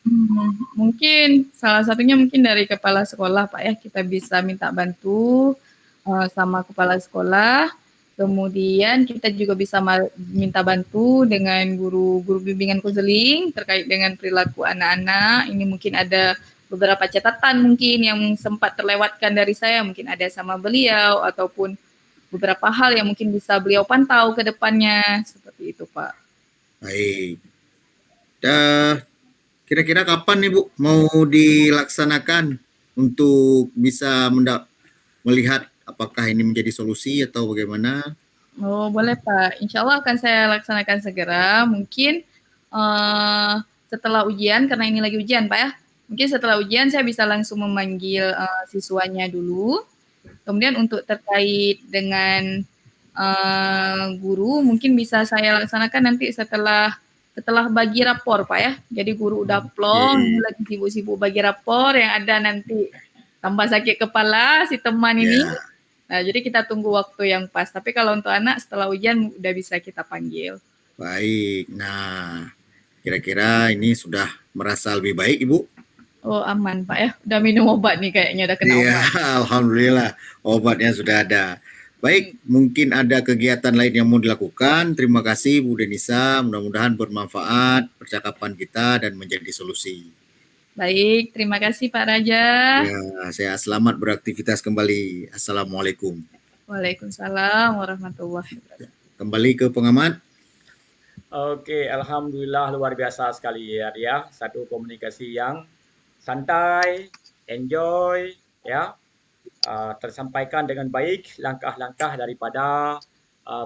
S2: Mungkin salah satunya mungkin dari kepala sekolah Pak ya, kita bisa minta bantu sama kepala sekolah. Kemudian kita juga bisa minta bantu dengan guru-guru bimbingan konseling terkait dengan perilaku anak-anak. Ini mungkin ada beberapa catatan mungkin yang sempat terlewatkan dari saya, mungkin ada sama beliau ataupun beberapa hal yang mungkin bisa beliau pantau ke depannya, seperti itu Pak.
S1: Baik. Kira-kira kapan nih Bu mau dilaksanakan untuk bisa melihat apakah ini menjadi solusi atau bagaimana?
S2: Oh boleh Pak, insya Allah akan saya laksanakan segera. Mungkin setelah ujian, karena ini lagi ujian Pak ya. Mungkin setelah ujian saya bisa langsung memanggil siswanya dulu. Kemudian untuk terkait dengan guru, mungkin bisa saya laksanakan nanti setelah bagi rapor Pak ya. Jadi guru udah plong, lagi sibuk-sibuk bagi rapor, yang ada nanti tambah sakit kepala si teman ini. Nah, jadi kita tunggu waktu yang pas. Tapi kalau untuk anak setelah ujian udah bisa kita panggil.
S1: Baik. Nah, kira-kira ini sudah merasa lebih baik Ibu?
S2: Oh aman Pak ya, udah minum obat nih kayaknya, udah kena obat.
S1: Alhamdulillah obatnya sudah ada. Baik, mungkin ada kegiatan lain yang mau dilakukan. Terima kasih Bu Denisa, mudah-mudahan bermanfaat percakapan kita dan menjadi solusi.
S2: Baik, terima kasih Pak Raja.
S1: Ya, saya selamat beraktivitas kembali. Assalamualaikum.
S2: Waalaikumsalam warahmatullahi wabarakatuh.
S1: Kembali ke pengamat.
S3: Oke, alhamdulillah luar biasa sekali ya. Satu komunikasi yang santai, enjoy, ya, tersampaikan dengan baik langkah-langkah daripada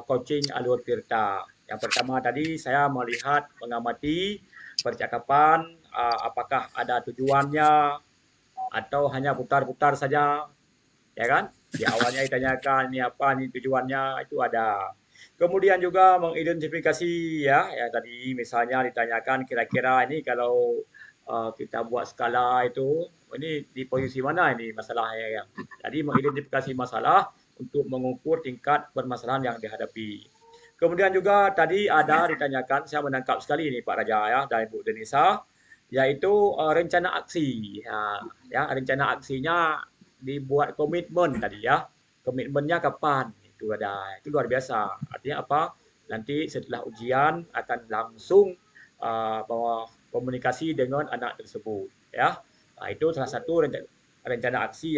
S3: coaching Alur Tirta. Yang pertama tadi saya melihat, mengamati percakapan, apakah ada tujuannya atau hanya putar-putar saja, ya kan? Di awalnya ditanyakan ini apa, ini tujuannya, itu ada. Kemudian juga mengidentifikasi ya tadi misalnya ditanyakan kira-kira ini kalau kita buat skala itu, ini di posisi mana ini masalahnya ya. Jadi mengidentifikasi masalah untuk mengukur tingkat permasalahan yang dihadapi. Kemudian juga tadi ada ditanyakan, saya menangkap sekali ini Pak Raja ya dan Ibu Denisa, yaitu rencana aksi. Ya, rencana aksinya dibuat komitmen tadi ya. Komitmennya kapan? Itu ada. Itu luar biasa. Artinya apa? Nanti setelah ujian akan langsung komunikasi dengan anak tersebut ya. Itu salah satu rencana aksi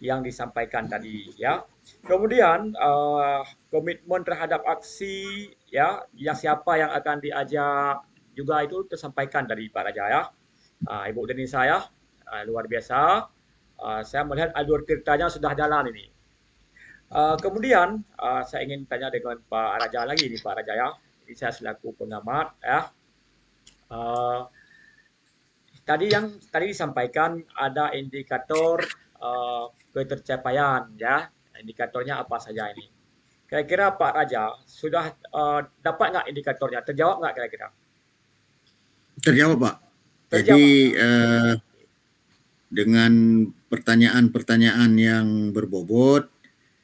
S3: yang disampaikan tadi ya. Kemudian komitmen terhadap aksi ya, yang siapa yang akan diajak juga itu tersampaikan dari Pak Raja ya. Ibu Denisa ya, luar biasa. Saya melihat alur tirtanya sudah jalan ini. Kemudian saya ingin tanya dengan Pak Raja lagi nih Pak Raja ya. Ini saya selaku pengamat ya. Tadi disampaikan ada indikator ketercapaian ya. Indikatornya apa saja ini? Kira-kira Pak Raja sudah dapat nggak indikatornya? Terjawab nggak kira-kira?
S1: Terjawab Pak.
S3: Terjawab.
S1: Jadi dengan pertanyaan-pertanyaan yang berbobot,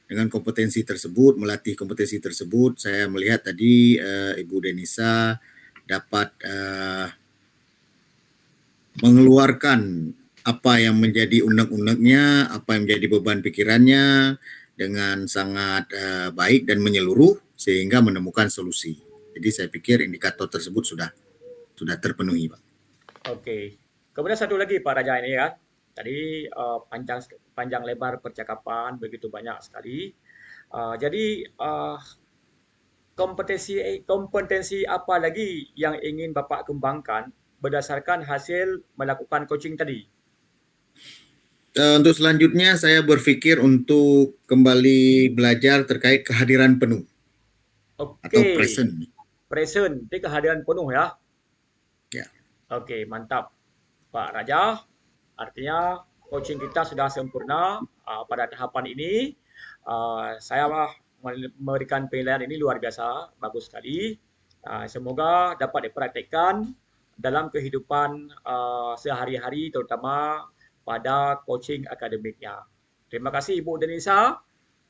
S1: dengan kompetensi tersebut, melatih kompetensi tersebut, saya melihat tadi Ibu Denisa dapat mengeluarkan apa yang menjadi unek-uneknya, apa yang menjadi beban pikirannya dengan sangat baik dan menyeluruh sehingga menemukan solusi. Jadi saya pikir indikator tersebut sudah terpenuhi, Pak.
S3: Oke. Kemudian satu lagi Pak Raja ini ya. Tadi panjang lebar percakapan begitu banyak sekali. Jadi kompetensi apa lagi yang ingin Bapak kembangkan berdasarkan hasil melakukan coaching tadi?
S1: Untuk selanjutnya saya berpikir untuk kembali belajar terkait kehadiran penuh atau
S3: Oke.
S1: present.
S3: Present, itu kehadiran penuh ya.
S1: Ya.
S3: Oke, mantap Pak Raja. Artinya coaching kita sudah sempurna pada tahapan ini. Saya memberikan penilaian ini luar biasa, bagus sekali. Semoga dapat dipraktikkan dalam kehidupan sehari-hari, terutama pada coaching akademiknya. Terima kasih Ibu Denisa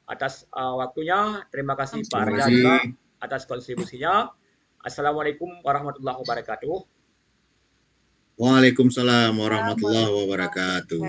S3: atas waktunya. Terima kasih Pak Raja juga atas kontribusinya. Assalamualaikum warahmatullahi wabarakatuh.
S1: Waalaikumsalam warahmatullahi wabarakatuh.